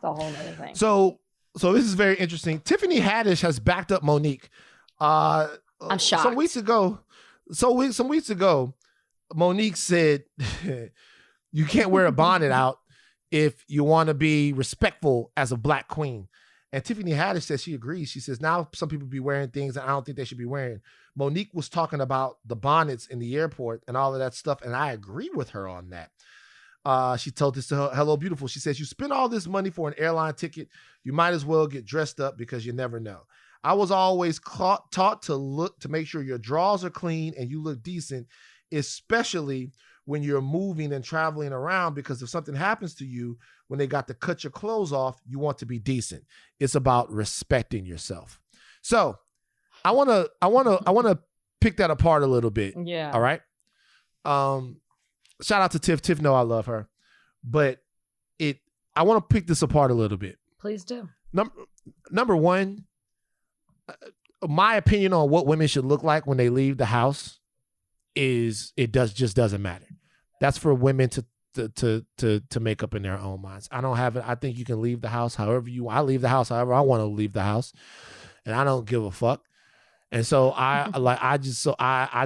whole other thing. So this is very interesting. Tiffany Haddish has backed up Monique. I'm shocked. Some weeks ago, Monique said, "You can't wear a bonnet out if you want to be respectful as a Black queen." And Tiffany Haddish says she agrees. She says, now some people be wearing things that I don't think they should be wearing. Monique was talking about the bonnets in the airport and all of that stuff, and I agree with her on that. She told this to her, Hello Beautiful. She says, you spend all this money for an airline ticket, you might as well get dressed up because you never know. I was always taught to make sure your drawers are clean and you look decent, especially when you're moving and traveling around, because if something happens to you when they got to cut your clothes off, you want to be decent. It's about respecting yourself. So I want to pick that apart a little bit. Yeah. All right. Shout out to Tiff. Tiff know I love her, but I want to pick this apart a little bit. Please do. Number one, my opinion on what women should look like when they leave the house is just doesn't matter. That's for women to make up in their own minds. I don't have it. I think you can leave the house however I leave the house however I want to leave the house, and I don't give a fuck. And so I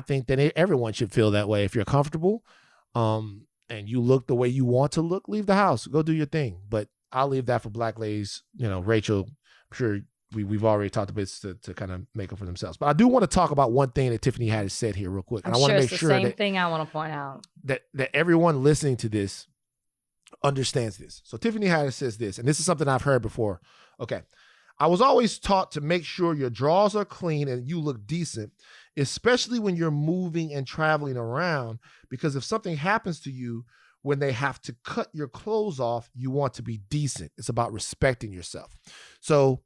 think that everyone should feel that way. If you're comfortable, and you look the way you want to look, leave the house, go do your thing. But I'll leave that for Black ladies. Rachel, I'm sure we've already talked about this to kind of make up for themselves. But I do want to talk about one thing that Tiffany had said here real quick. And I want to make sure it's the same thing I want to point out. That everyone listening to this understands this. So Tiffany Haddish says this, and this is something I've heard before. Okay. I was always taught to make sure your drawers are clean and you look decent, especially when you're moving and traveling around, because if something happens to you when they have to cut your clothes off, you want to be decent. It's about respecting yourself. So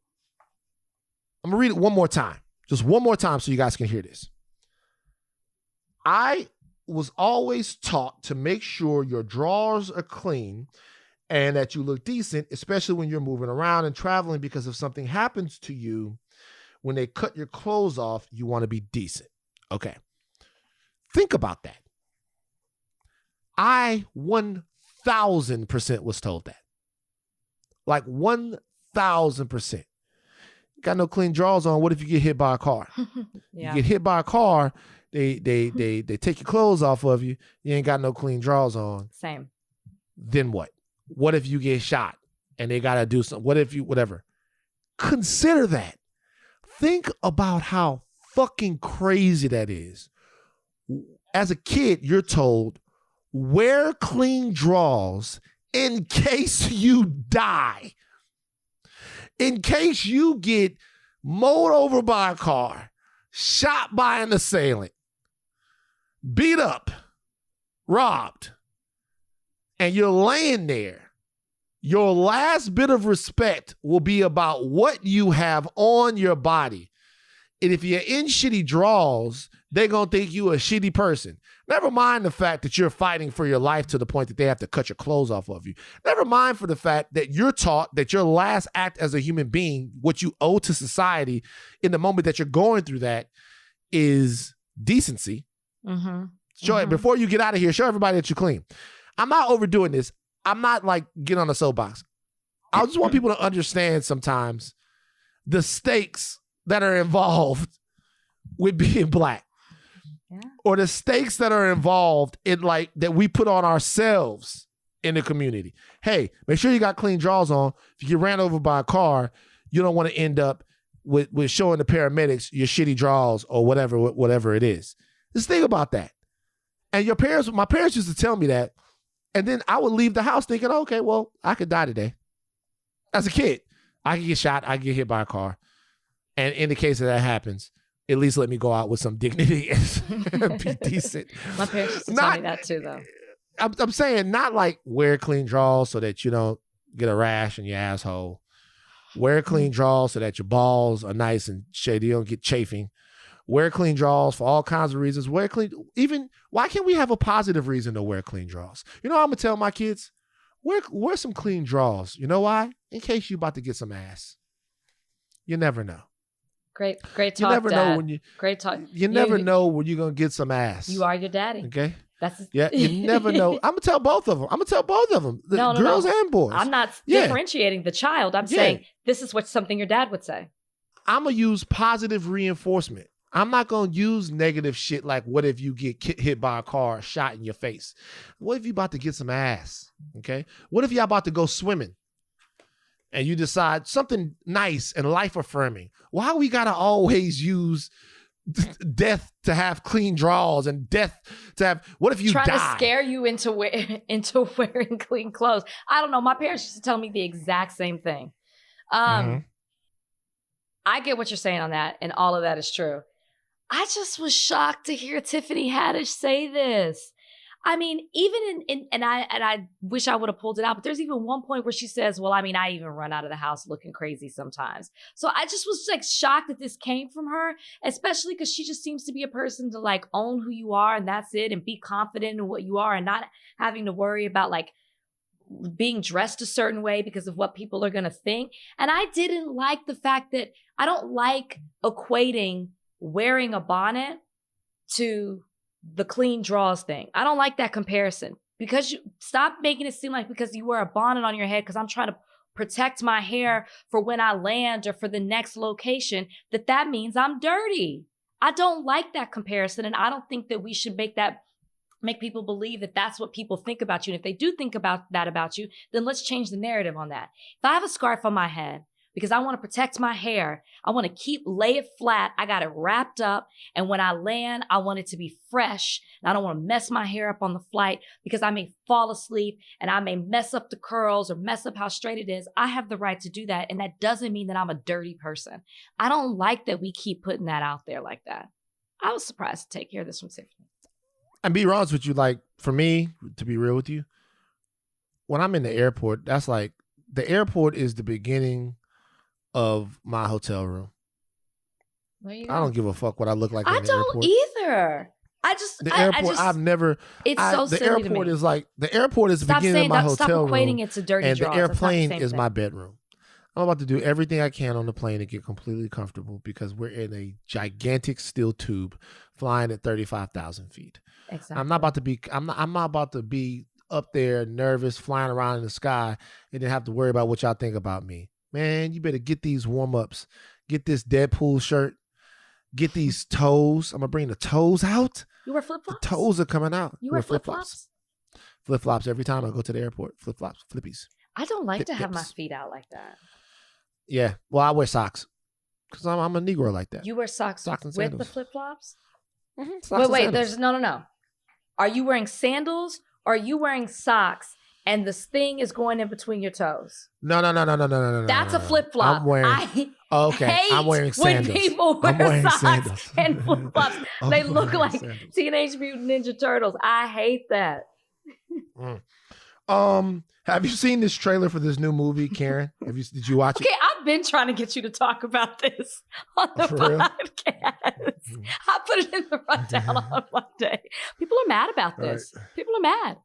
I'm going to read it one more time. Just one more time so you guys can hear this. I was always taught to make sure your drawers are clean and that you look decent, especially when you're moving around and traveling, because if something happens to you when they cut your clothes off, you want to be decent. Okay. Think about that. I 1,000% was told that. Like 1,000%. Got no clean drawers on. What if you get hit by a car? Yeah. You get hit by a car, they take your clothes off of you. You ain't got no clean drawers on. Same. Then what? What if you get shot and they got to do something? What if you, whatever? Consider that. Think about how fucking crazy that is. As a kid, you're told, wear clean drawers in case you die. In case you get mowed over by a car, shot by an assailant, beat up, robbed, and you're laying there, your last bit of respect will be about what you have on your body. And if you're in shitty drawers, they're going to think you a shitty person. Never mind the fact that you're fighting for your life to the point that they have to cut your clothes off of you. Never mind for the fact that you're taught that your last act as a human being, what you owe to society in the moment that you're going through that, is decency. Mm-hmm. Show it before you get out of here. Show everybody that you're clean. I'm not overdoing this. I'm not like get on a soapbox. I just want people to understand sometimes the stakes that are involved with being Black. or the stakes that are involved in like that we put on ourselves in the community. Hey, make sure you got clean drawers on. If you get ran over by a car, you don't want to end up with showing the paramedics your shitty drawers or whatever it is. Just think about that. And my parents used to tell me that, and then I would leave the house thinking, okay, well, I could die today. As a kid, I could get shot, I could get hit by a car. And in the case that happens, at least let me go out with some dignity and be decent. My parents used to tell me that too, though. I'm saying not like wear clean drawers so that you don't get a rash in your asshole. Wear clean drawers so that your balls are nice and shady. You don't get chafing. Wear clean drawers for all kinds of reasons. Why can't we have a positive reason to wear clean drawers? You know what I'm going to tell my kids? Wear some clean drawers. You know why? In case you're about to get some ass. You never know. Great talk, you never Dad. Know when Great talk. You never know when you're going to get some ass. You are your daddy. Okay? You never know. I'm going to tell both of them. Girls and boys. I'm not differentiating the child. I'm saying this is something your dad would say. I'm going to use positive reinforcement. I'm not going to use negative shit like what if you get hit by a car, shot in your face? What if you about to get some ass? Okay? What if y'all about to go swimming? And you decide something nice and life-affirming. Why we got to always use death to have clean drawers and death to have, what if you die? Trying to scare you into wearing clean clothes. I don't know. My parents used to tell me the exact same thing. I get what you're saying on that, and all of that is true. I just was shocked to hear Tiffany Haddish say this. I mean, even and I wish I would have pulled it out, but there's even one point where she says, well, I mean, I even run out of the house looking crazy sometimes. So I just was like shocked that this came from her, especially because she just seems to be a person to like own who you are and that's it, and be confident in what you are and not having to worry about like being dressed a certain way because of what people are going to think. And I didn't like the fact that I don't like equating wearing a bonnet to the clean drawers thing. I don't like that comparison, because you stop making it seem like because you wear a bonnet on your head because I'm trying to protect my hair for when I land or for the next location, that means I'm dirty. I don't like that comparison, and I don't think that we should make people believe that that's what people think about you. And if they do think about that about you, then let's change the narrative on that. If I have a scarf on my head because I want to protect my hair, I want to lay it flat, I got it wrapped up, and when I land, I want it to be fresh, and I don't want to mess my hair up on the flight because I may fall asleep and I may mess up the curls or mess up how straight it is. I have the right to do that, and that doesn't mean that I'm a dirty person. I don't like that we keep putting that out there like that. I was surprised to hear this from Tiffany. And be honest with you, like, for me, to be real with you, when I'm in the airport, that's like, the airport is the beginning of my hotel room. I don't give a fuck what I look like. I in the airport. don't either. The airport. I've never. It's so silly to me. The airport is the beginning of my hotel room. Stop equating it to dirty and drawers. The airplane is my bedroom. I'm about to do everything I can on the plane to get completely comfortable because we're in a gigantic steel tube flying at 35,000 feet. Exactly. I'm not about to be up there nervous flying around in the sky and then have to worry about what y'all think about me. Man, you better get these warm-ups. Get this Deadpool shirt. Get these toes. I'm going to bring the toes out. You wear flip-flops? The toes are coming out. You wear flip-flops? Flip-flops every time I go to the airport. Flip-flops, flippies. I don't like to have my feet out like that. Yeah. Well, I wear socks because I'm a Negro like that. You wear socks and with sandals. the flip-flops? Mm-hmm. Wait, there's no. Are you wearing sandals or are you wearing socks and this thing is going in between your toes? No. That's a flip-flop. I'm wearing. I'm wearing sandals. When people wear socks and flip-flops. They look like Teenage Mutant Ninja Turtles. I hate that. Have you seen this trailer for this new movie, Karen? Did you watch it? Okay, I've been trying to get you to talk about this on the podcast. I put it in the rundown on Monday. People are mad about this. Right. People are mad.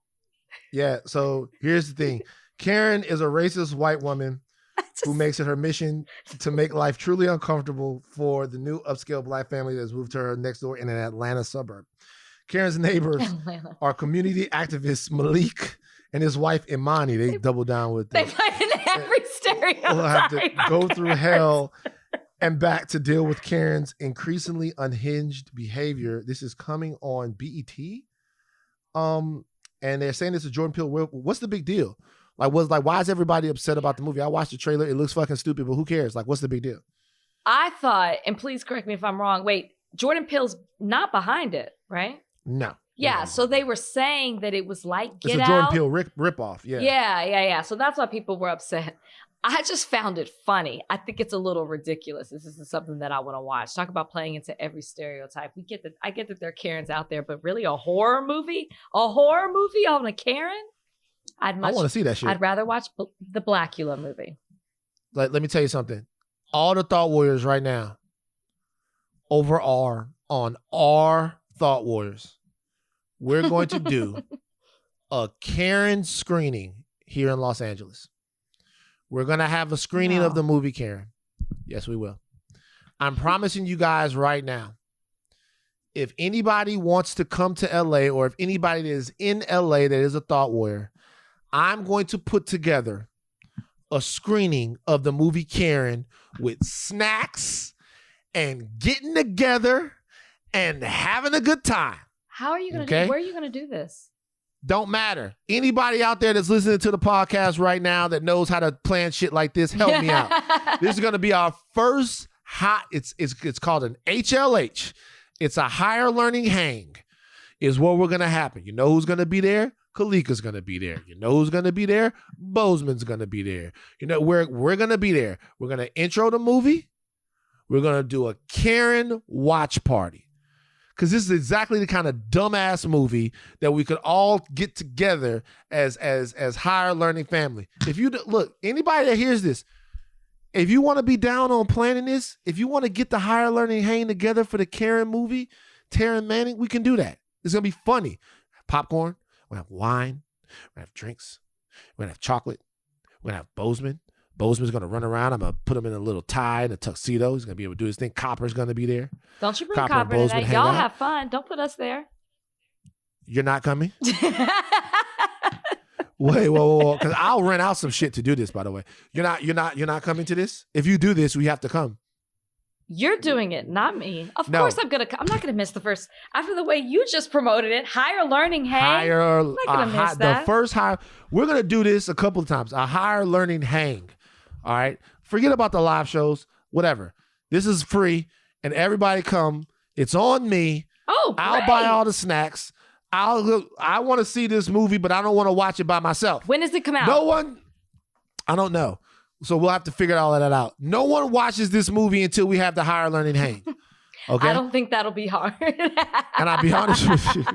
Yeah, so here's the thing. Karen is a racist white woman who makes it her mission to make life truly uncomfortable for the new upscale black family that's moved to her next door in an Atlanta suburb. Karen's neighbors are community activists Malik and his wife Imani. They double down with they play in every stereotype. Will have to go through hell and back to deal with Karen's increasingly unhinged behavior. This is coming on BET. And they're saying this is Jordan Peele. What's the big deal? Why is everybody upset about the movie? I watched the trailer. It looks fucking stupid, but who cares? Like, what's the big deal? I thought, and please correct me if I'm wrong. Wait, Jordan Peele's not behind it, right? No. Yeah, so they were saying that it was like Get Out. It's a Jordan Peele ripoff. Yeah. Yeah. So that's why people were upset. I just found it funny. I think it's a little ridiculous. This isn't something that I want to watch. Talk about playing into every stereotype. I get that there are Karens out there, but really a horror movie on a Karen? I want to see that shit. I'd rather watch the Blackula movie. Let me tell you something. All the Thought Warriors right now on our Thought Warriors, we're going to do a Karen screening here in Los Angeles. We're going to have a screening of the movie Karen. Yes, we will. I'm promising you guys right now, if anybody wants to come to LA, or if anybody that is in LA that is a Thought Warrior, I'm going to put together a screening of the movie Karen with snacks and getting together and having a good time. How are you going to where are you going to do this? Don't matter. Anybody out there that's listening to the podcast right now that knows how to plan shit like this, help me out. This is going to be our first it's called an HLH. It's a higher learning hang is what we're going to happen. You know who's going to be there? Kalika's going to be there. You know who's going to be there? Bozeman's going to be there. You know, we're going to be there. We're going to intro the movie. We're going to do a Karen watch party. Because this is exactly the kind of dumbass movie that we could all get together as higher learning family. If you look, anybody that hears this, if you want to be down on planning this, if you want to get the higher learning hang together for the Karen movie, Taryn Manning, we can do that. It's going to be funny. Popcorn. We're going to have wine. We're going to have drinks. We're going to have chocolate. We're going to have Bozeman. Bozeman's going to run around. I'm going to put him in a little tie and a tuxedo. He's going to be able to do his thing. Copper's going to be there. Don't you bring Copper to that. Y'all have fun. Don't put us there. You're not coming? Wait, whoa. Because I'll rent out some shit to do this, by the way. You're not coming to this? If you do this, we have to come. You're doing it, not me. Of course I'm not gonna miss the first, after the way you just promoted it, higher learning hang. I'm not gonna miss that. The first we're gonna do this a couple of times. A higher learning hang. All right. Forget about the live shows, whatever. This is free and everybody come. It's on me. Oh, great. I'll buy all the snacks. I want to see this movie, but I don't want to watch it by myself. When does it come out? I don't know. So we'll have to figure all of that out. No one watches this movie until we have the higher learning hang. Okay. I don't think that'll be hard. And I'll be honest with you,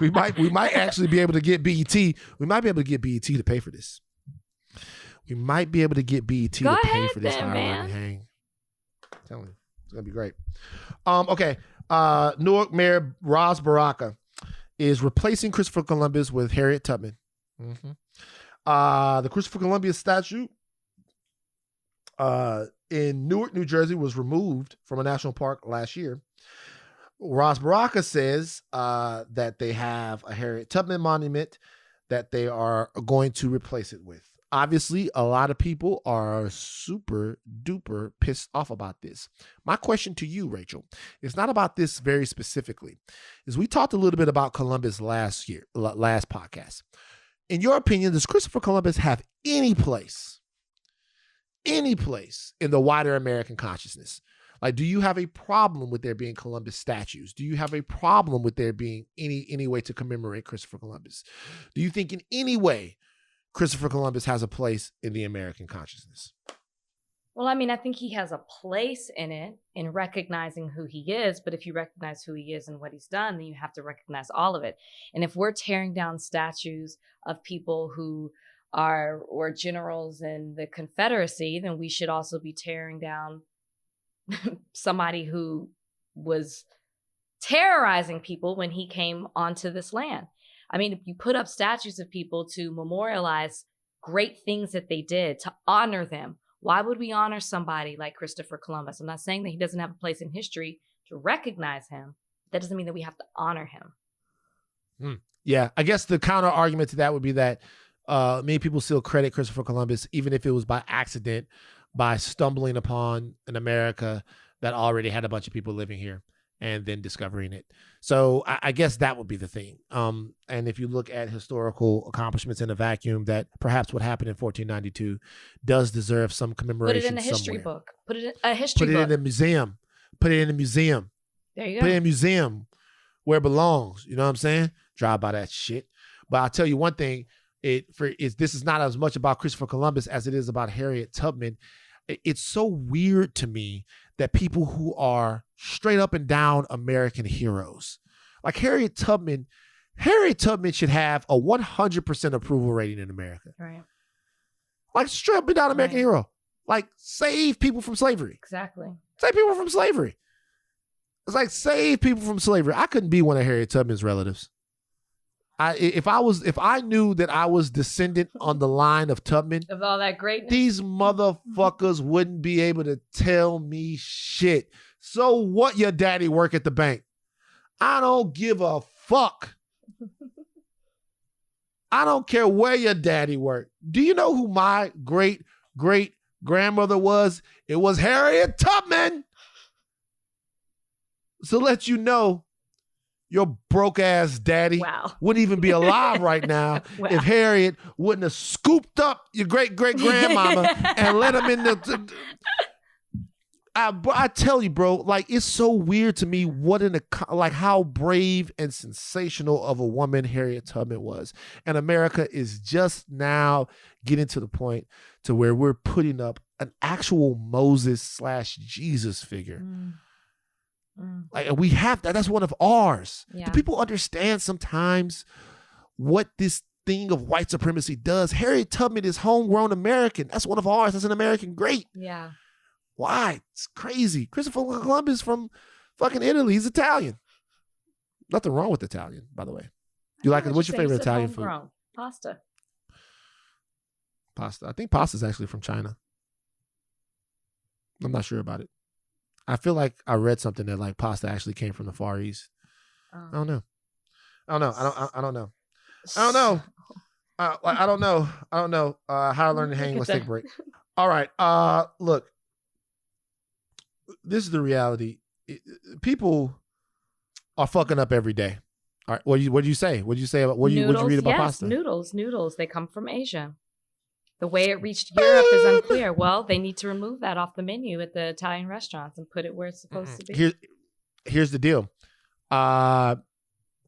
we might actually be able to get BET. We might be able to get BET to pay for this. We might be able to get BET to pay for this higher learning hang. I'm telling you, it's gonna be great. Okay. Newark Mayor Ras Baraka is replacing Christopher Columbus with Harriet Tubman. Mm-hmm. The Christopher Columbus statue in Newark, New Jersey was removed from a national park last year. Ras Baraka says that they have a Harriet Tubman monument that they are going to replace it with. Obviously, a lot of people are super duper pissed off about this. My question to you, Rachel, is not about this very specifically. Is we talked a little bit about Columbus last podcast. In your opinion, does Christopher Columbus have any place in the wider American consciousness? Like, do you have a problem with there being Columbus statues? Do you have a problem with there being any way to commemorate Christopher Columbus? Do you think in any way Christopher Columbus has a place in the American consciousness? Well, I mean, I think he has a place in it, in recognizing who he is. But if you recognize who he is and what he's done, then you have to recognize all of it. And if we're tearing down statues of people who were generals in the Confederacy, then we should also be tearing down somebody who was terrorizing people when he came onto this land. I mean, if you put up statues of people to memorialize great things that they did, to honor them, why would we honor somebody like Christopher Columbus? I'm not saying that he doesn't have a place in history to recognize him. That doesn't mean that we have to honor him. Yeah, I guess the counter argument to that would be that many people still credit Christopher Columbus, even if it was by accident, by stumbling upon an America that already had a bunch of people living here and then discovering it. So I guess that would be the thing. And if you look at historical accomplishments in a vacuum, that perhaps what happened in 1492 does deserve some commemoration. Put it in a history somewhere. book. Put it in a history book. Put it in a museum. Put it in a museum. There you go. Put it in a museum where it belongs. You know what I'm saying? Drive by that shit. But I'll tell you one thing. This is not as much about Christopher Columbus as it is about Harriet Tubman. It's so weird to me that people who are straight up and down American heroes, like Harriet Tubman should have a 100% approval rating in America. Right. Like straight up and down American hero. Like save people from slavery. Exactly. Save people from slavery. It's like save people from slavery. I couldn't be one of Harriet Tubman's relatives. If I knew that I was descendant on the line of Tubman, of all that greatness, these motherfuckers wouldn't be able to tell me shit. So what, your daddy work at the bank? I don't give a fuck. I don't care where your daddy worked. Do you know who my great-great-grandmother was? It was Harriet Tubman. So let you know, your broke ass daddy wouldn't even be alive right now if Harriet wouldn't have scooped up your great great grandmama and let him in the. I tell you, bro, like it's so weird to me how brave and sensational of a woman Harriet Tubman was, and America is just now getting to the point to where we're putting up an actual Moses / Jesus figure. Like we have that. That's one of ours. Yeah. Do people understand sometimes what this thing of white supremacy does? Harriet Tubman is homegrown American. That's one of ours. That's an American great. Yeah. Why? It's crazy. Christopher Columbus from fucking Italy. He's Italian. Nothing wrong with Italian, by the way. You like it? What's your favorite Italian food? Pasta. Pasta. I think pasta is actually from China. I'm not sure about it. I feel like I read something that like pasta actually came from the Far East. I don't know. I don't know. I don't know. How I learned to hang. Let's take a break. All right. Look, this is the reality. People are fucking up every day. All right. What did you say? What did you say about what you read about pasta? Noodles. They come from Asia. The way it reached Europe is unclear. Well, they need to remove that off the menu at the Italian restaurants and put it where it's supposed to be. Here's the deal. A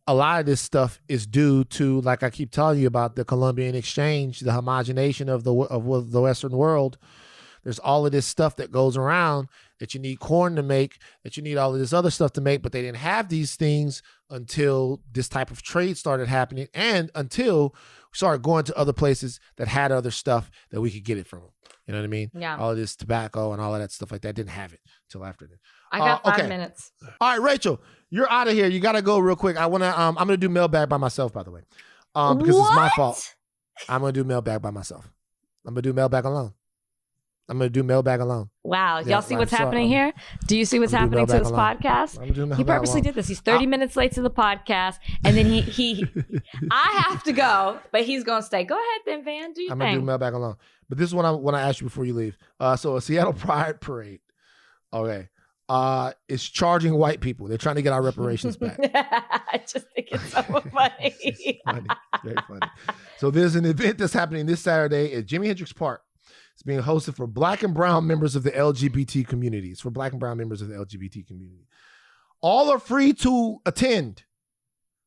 lot of this stuff is due to, like I keep telling you about, the Columbian exchange, the homogenation of the Western world. There's all of this stuff that goes around that you need corn to make, that you need all of this other stuff to make, but they didn't have these things until this type of trade started happening and until we started going to other places that had other stuff that we could get it from. You know what I mean? Yeah. All of this tobacco and all of that stuff like that didn't have it until after that. I got 5 minutes. All right, Rachel, you're out of here. You got to go real quick. I'm going to do mailbag by myself, by the way, because it's my fault. I'm going to do mailbag by myself. I'm going to do mailbag alone. Wow. Y'all see what's happening here? Do you see what's happening to this podcast? He purposely did this. He's 30 minutes late to the podcast. And then I have to go, but he's going to stay. Go ahead then, Van. Do your thing. I'm going to do mailbag alone. But this is what I want to ask you before you leave. So a Seattle Pride Parade. Okay. Is charging white people. They're trying to get our reparations back. I just think it's so funny. It's funny. Very funny. So there's an event that's happening this Saturday at Jimi Hendrix Park. It's being hosted for Black and brown members of the LGBT community. It's for Black and brown members of the LGBT community. All are free to attend.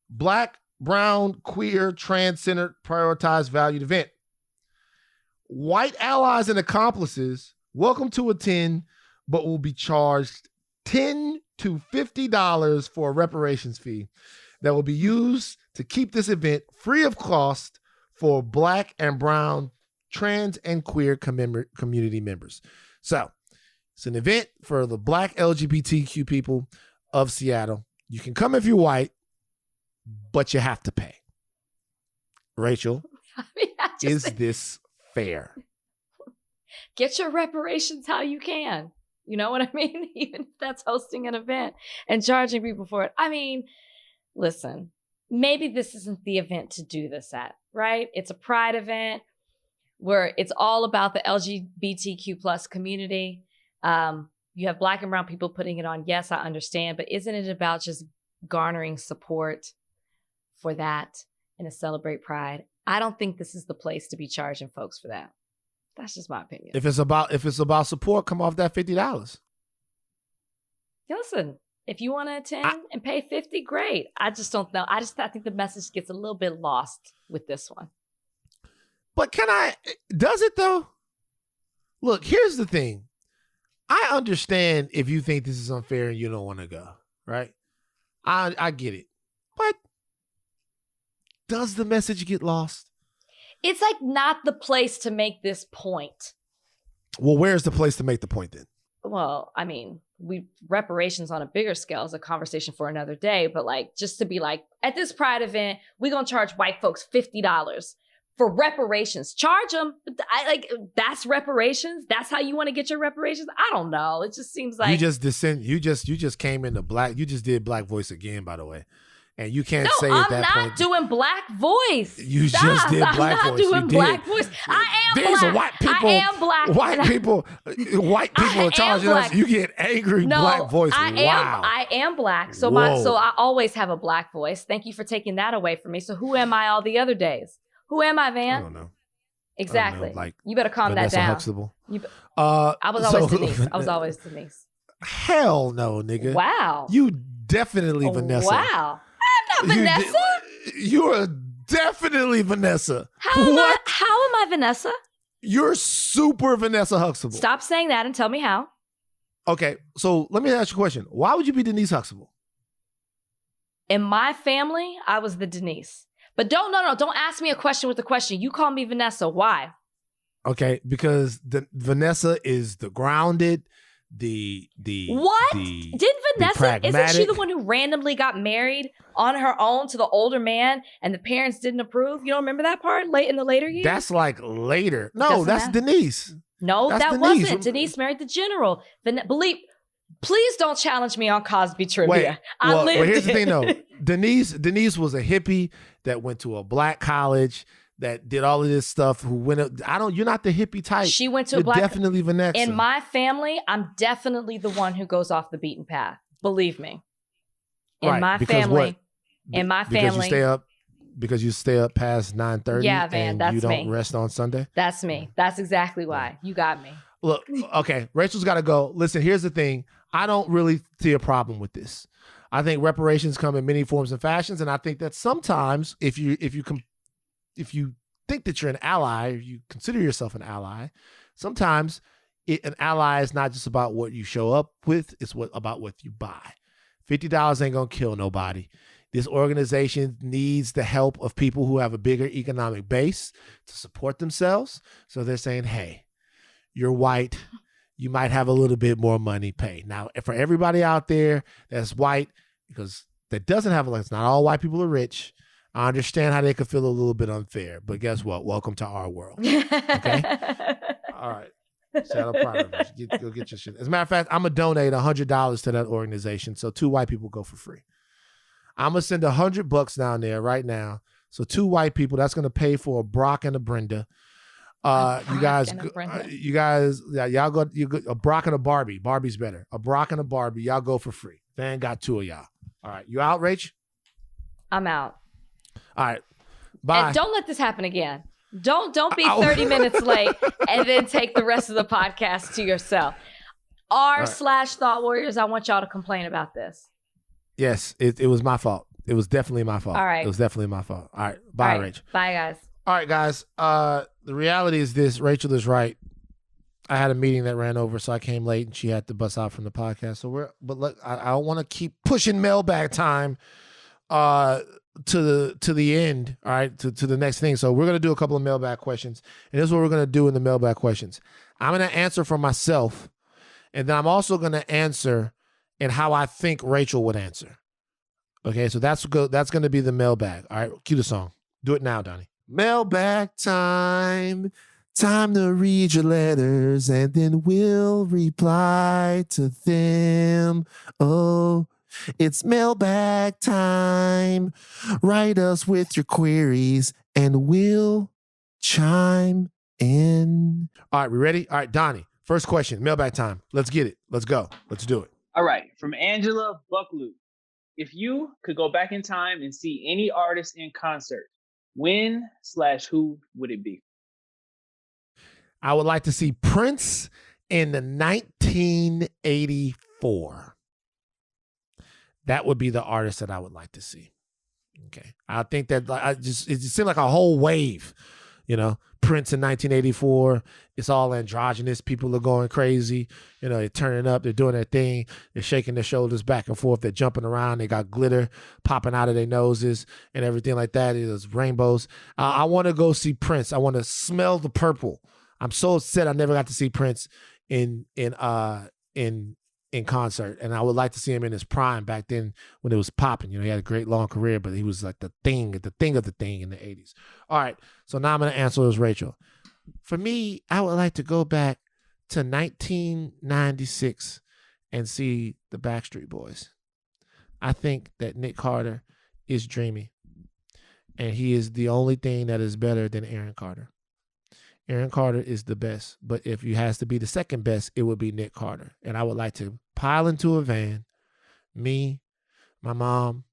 Black, brown, queer, trans-centered, prioritized, valued event. White allies and accomplices welcome to attend, but will be charged $10 to $50 for a reparations fee that will be used to keep this event free of cost for Black and brown, trans and queer community members. So it's an event for the Black LGBTQ people of Seattle. You can come if you're white, but you have to pay. Rachel, is this fair? Get your reparations how you can. You know what I mean? Even if that's hosting an event and charging people for it. I mean, listen, maybe this isn't the event to do this at, right? It's a pride event. where it's all about the LGBTQ plus community. You have Black and brown people putting it on. Yes, I understand. But isn't it about just garnering support for that and to celebrate Pride? I don't think this is the place to be charging folks for that. That's just my opinion. If it's about support, come off that $50. Listen, if you want to attend and pay $50, great. I just don't know. I think the message gets a little bit lost with this one. But does it though? Look, here's the thing. I understand if you think this is unfair and you don't want to go, right? I get it. But does the message get lost? It's like not the place to make this point. Well, where's the place to make the point then? Well, I mean, reparations on a bigger scale is a conversation for another day, but like just to be like, at this Pride event, we're going to charge white folks $50 for reparations. Charge them. That's reparations. That's how you want to get your reparations. I don't know. It just seems like you just came into black. You just did black voice again, by the way. And you can't say at that point. I'm not doing black voice. You just did black voice. I'm not doing black voice. I am These black. are white people. I am black. White people are charging us. You get angry black voice. I am black. So I always have a black voice. Thank you for taking that away from me. So who am I all the other days? Who am I, Van? I don't know. Exactly. You better calm that down. Huxtable. I was always Denise. I was always Denise. Hell no, nigga. Wow. You definitely Vanessa. Wow. I'm not Vanessa. You are definitely Vanessa. How am I Vanessa? You're super Vanessa Huxtable. Stop saying that and tell me how. Okay, so let me ask you a question. Why would you be Denise Huxtable? In my family, I was the Denise. But don't ask me a question with a question. You call me Vanessa. Why? Okay, because Vanessa is the grounded, the what? Did Vanessa, isn't she the one who randomly got married on her own to the older man and the parents didn't approve? You don't remember that part in the later years? That's like later. No, that's Denise. No, that wasn't. Denise married the general. Please don't challenge me on Cosby trivia. Well, here's the thing though. Denise was a hippie that went to a black college that did all of this stuff. You're not the hippie type. She went to you're a black. Definitely Vanessa. In my family, I'm definitely the one who goes off the beaten path. Believe me. Because you stay up past 9:30. Yeah, Van, that's you don't me. rest on Sunday. That's me. That's exactly why. You got me. Look, okay, Rachel's got to go. Listen, here's the thing. I don't really see a problem with this. I think reparations come in many forms and fashions, and I think that sometimes if you think that you're an ally, or you consider yourself an ally, sometimes an ally is not just about what you show up with, it's about what you buy. $50 ain't gonna kill nobody. This organization needs the help of people who have a bigger economic base to support themselves. So they're saying, hey, you're white, you might have a little bit more money paid. Now, for everybody out there that's white, because that doesn't have it's not all white people are rich. I understand how they could feel a little bit unfair, but guess what? Welcome to our world. Okay? All right. Shadow Pride. Go get your shit. As a matter of fact, I'm going to donate $100 to that organization so 2 white people go for free. I'm going to send $100 down there right now. So 2 white people, that's going to pay for a Brock and a Brenda. You guys, y'all go, a Brock and a Barbie. Barbie's better. A Brock and a Barbie. Y'all go for free. Van got 2 of y'all. All right. You out, Rach? I'm out. All right. Bye. And don't let this happen again. Don't be 30 minutes late and then take the rest of the podcast to yourself. r/Thought Warriors, I want y'all to complain about this. Yes, it was my fault. It was definitely my fault. All right. It was definitely my fault. All right. Bye, Rach. Bye, guys. All right, guys. The reality is this. Rachel is right. I had a meeting that ran over, so I came late, and she had to bust out from the podcast. But look, I don't want to keep pushing mailbag time to the end. All right, to the next thing. So we're gonna do a couple of mailbag questions, and this is what we're gonna do in the mailbag questions. I'm gonna answer for myself, and then I'm also gonna answer in how I think Rachel would answer. Okay, so that's gonna be the mailbag. All right, cue the song. Do it now, Donnie. Mailbag time. Time to read your letters and then we'll reply to them. Oh, it's mailbag time. Write us with your queries and we'll chime in. All right, we ready? All right, Donnie, first question, mailbag time. Let's get it. Let's go. Let's do it. All right, from Angela Bucklew. If you could go back in time and see any artist in concert, when/who would it be? I would like to see Prince in the 1984. That would be the artist that I would like to see. Okay. I think that it just seemed like a whole wave, you know, Prince in 1984. It's all androgynous. People are going crazy. You know, they're turning up. They're doing their thing. They're shaking their shoulders back and forth. They're jumping around. They got glitter popping out of their noses and everything like that. It's rainbows. I want to go see Prince. I want to smell the purple. I'm so upset I never got to see Prince in concert, and I would like to see him in his prime back then when it was popping. You know, he had a great long career, but he was like the thing of the thing in the 80s. All right, so now I'm going to answer as Rachel. For me, I would like to go back to 1996 and see the Backstreet Boys. I think that Nick Carter is dreamy, and he is the only thing that is better than Aaron Carter. Aaron Carter is the best, but if he has to be the second best, it would be Nick Carter. And I would like to pile into a van, me, my mom,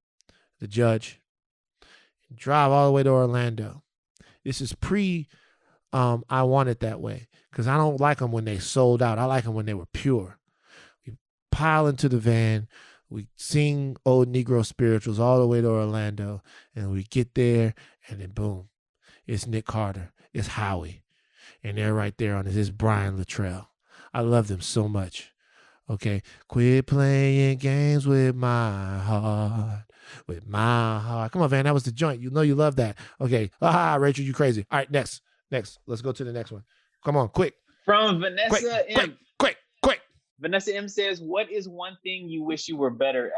the judge, drive all the way to Orlando. This is I want it that way because I don't like them when they sold out. I like them when they were pure. We pile into the van, we sing old Negro spirituals all the way to Orlando, and we get there, and then boom, it's Nick Carter, it's Howie. And they're right there on his Brian Luttrell. I love them so much. Okay. Quit playing games with my heart. With my heart. Come on, Van. That was the joint. You know you love that. Okay. Rachel, you crazy. All right, next. Let's go to the next one. Come on, quick. From Vanessa M. Quick. Vanessa M says, what is one thing you wish you were better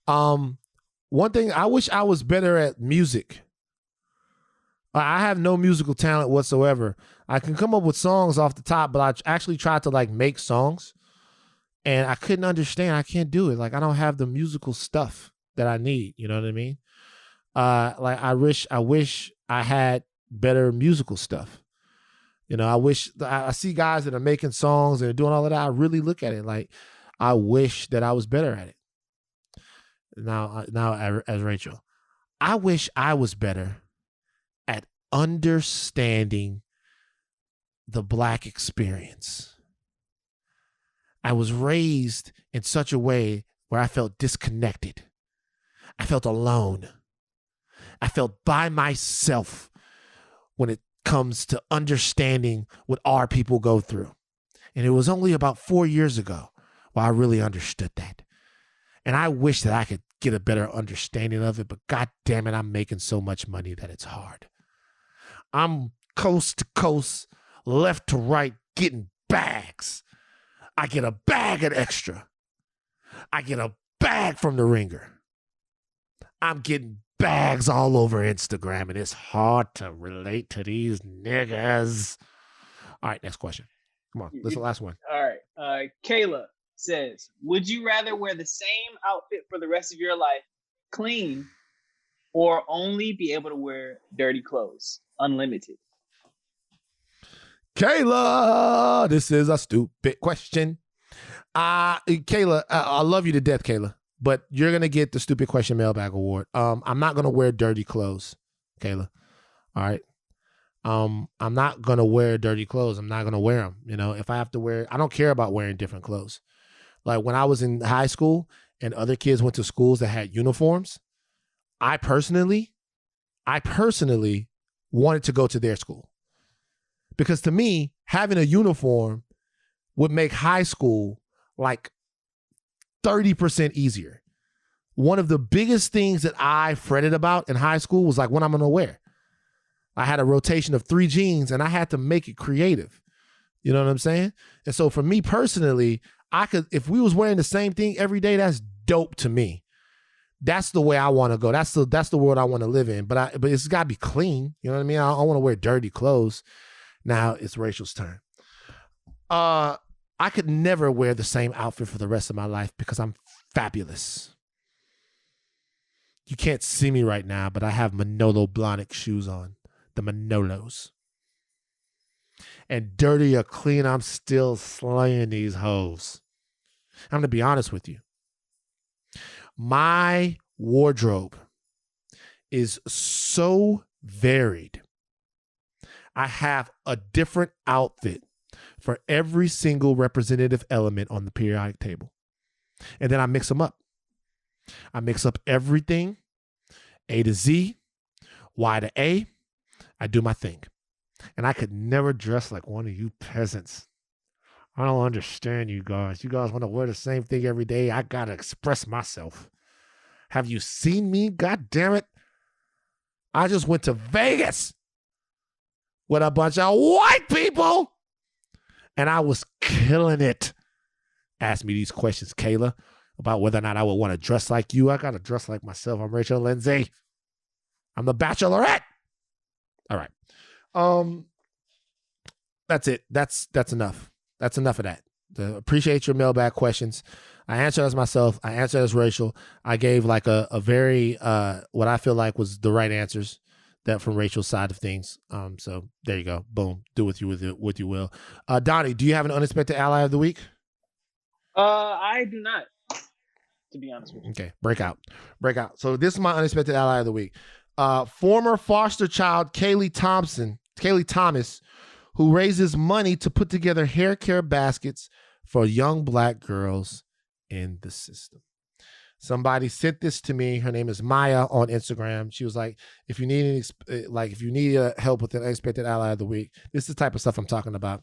at? One thing I wish I was better at music. I have no musical talent whatsoever. I can come up with songs off the top, but I actually tried to like make songs and I couldn't understand. I can't do it. Like I don't have the musical stuff that I need. You know what I mean? Like I wish I had better musical stuff. You know, I see guys that are making songs and doing all of that. I really look at it like I wish that I was better at it. Now as Rachel, I wish I was better at understanding the Black experience. I was raised in such a way where I felt disconnected. I felt alone. I felt by myself when it comes to understanding what our people go through. And it was only about 4 years ago where I really understood that. And I wish that I could get a better understanding of it, but God damn it, I'm making so much money that it's hard. I'm coast to coast, left to right, getting bags. I get a bag at Extra. I get a bag from The Ringer. I'm getting bags all over Instagram, and it's hard to relate to these niggas. All right, next question. Come on, this is the last one. All right. Kayla says, would you rather wear the same outfit for the rest of your life, clean, or only be able to wear dirty clothes, unlimited? Kayla, this is a stupid question. Kayla, I love you to death, Kayla, but you're going to get the stupid question mailbag award. I'm not going to wear dirty clothes, Kayla. All right. I'm not going to wear dirty clothes. I'm not going to wear them. You know, if I have to wear, I don't care about wearing different clothes. Like when I was in high school and other kids went to schools that had uniforms, I personally wanted to go to their school. Because to me, having a uniform would make high school like 30% easier. One of the biggest things that I fretted about in high school was like what I'm going to wear. I had a rotation of 3 jeans and I had to make it creative. You know what I'm saying? And so for me personally, if we was wearing the same thing every day, that's dope to me. That's the way I want to go. That's the world I want to live in. But it's got to be clean. You know what I mean? I don't want to wear dirty clothes. Now it's Rachel's turn. I could never wear the same outfit for the rest of my life because I'm fabulous. You can't see me right now, but I have Manolo Blahnik shoes on. the Manolos. And dirty or clean, I'm still slaying these hoes. I'm going to be honest with you. My wardrobe is so varied. I have a different outfit for every single representative element on the periodic table. And then I mix them up. I mix up everything, A to Z, Y to A. I do my thing. And I could never dress like one of you peasants. I don't understand you guys. You guys want to wear the same thing every day. I got to express myself. Have you seen me? God damn it. I just went to Vegas with a bunch of white people and I was killing it. Ask me these questions, Kayla, about whether or not I would want to dress like you. I got to dress like myself. I'm Rachel Lindsay. I'm the Bachelorette. All right. That's it. That's enough. That's enough of that. Appreciate your mailbag questions. I answered as myself. I answered as Rachel. I gave like a very what I feel like was the right answers that from Rachel's side of things. So there you go. Boom. Do with you will. Donnie, do you have an unexpected ally of the week? I do not, to be honest with you. Okay. Break out. So this is my unexpected ally of the week. Former foster child Kaylee Thomas, who raises money to put together hair care baskets for young Black girls in the system. Somebody sent this to me. Her name is Maya on Instagram. She was like, if you need help with an unexpected ally of the week, this is the type of stuff I'm talking about.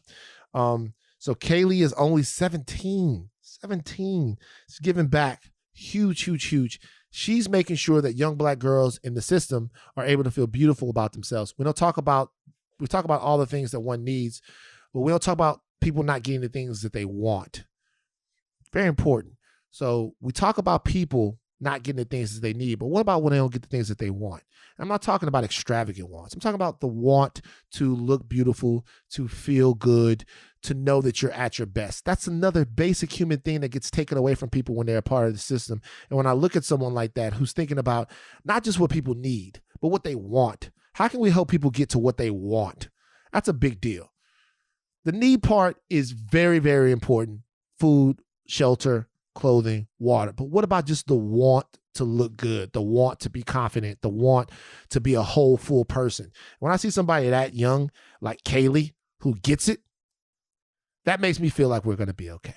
So Kaylee is only 17. She's giving back. Huge. She's making sure that young Black girls in the system are able to feel beautiful about themselves. We talk about all the things that one needs, but we don't talk about people not getting the things that they want. Very important. So we talk about people not getting the things that they need, but what about when they don't get the things that they want? I'm not talking about extravagant wants. I'm talking about the want to look beautiful, to feel good, to know that you're at your best. That's another basic human thing that gets taken away from people when they're a part of the system. And when I look at someone like that who's thinking about not just what people need, but what they want, how can we help people get to what they want? That's a big deal. The need part is very, very important. Food, shelter, clothing, water. But what about just the want to look good, the want to be confident, the want to be a whole, full person? When I see somebody that young, like Kaylee, who gets it, that makes me feel like we're going to be okay.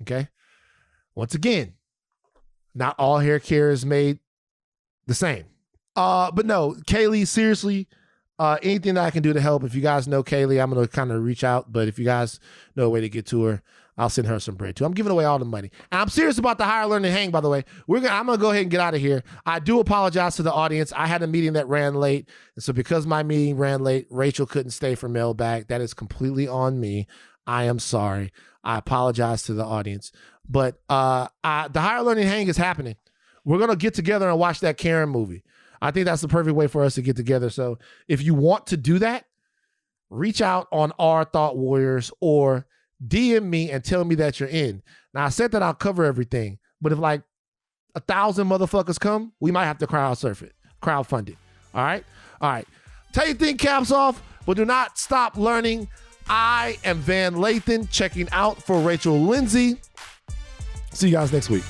Okay? Once again, not all hair care is made the same. But no, Kaylee, seriously, anything that I can do to help. If you guys know Kaylee, I'm going to kind of reach out. But if you guys know a way to get to her, I'll send her some bread too. I'm giving away all the money. And I'm serious about the Higher Learning Hang, by the way. I'm going to go ahead and get out of here. I do apologize to the audience. I had a meeting that ran late. And so because my meeting ran late, Rachel couldn't stay for mailbag. That is completely on me. I am sorry. I apologize to the audience. But the Higher Learning Hang is happening. We're going to get together and watch that Karen movie. I think that's the perfect way for us to get together. So if you want to do that, reach out on our Thought Warriors or DM me and tell me that you're in. Now, I said that I'll cover everything, but if like 1,000 motherfuckers come, we might have to crowdfund it. All right? Tell your thing caps off, but do not stop learning. I am Van Lathan, checking out for Rachel Lindsay. See you guys next week.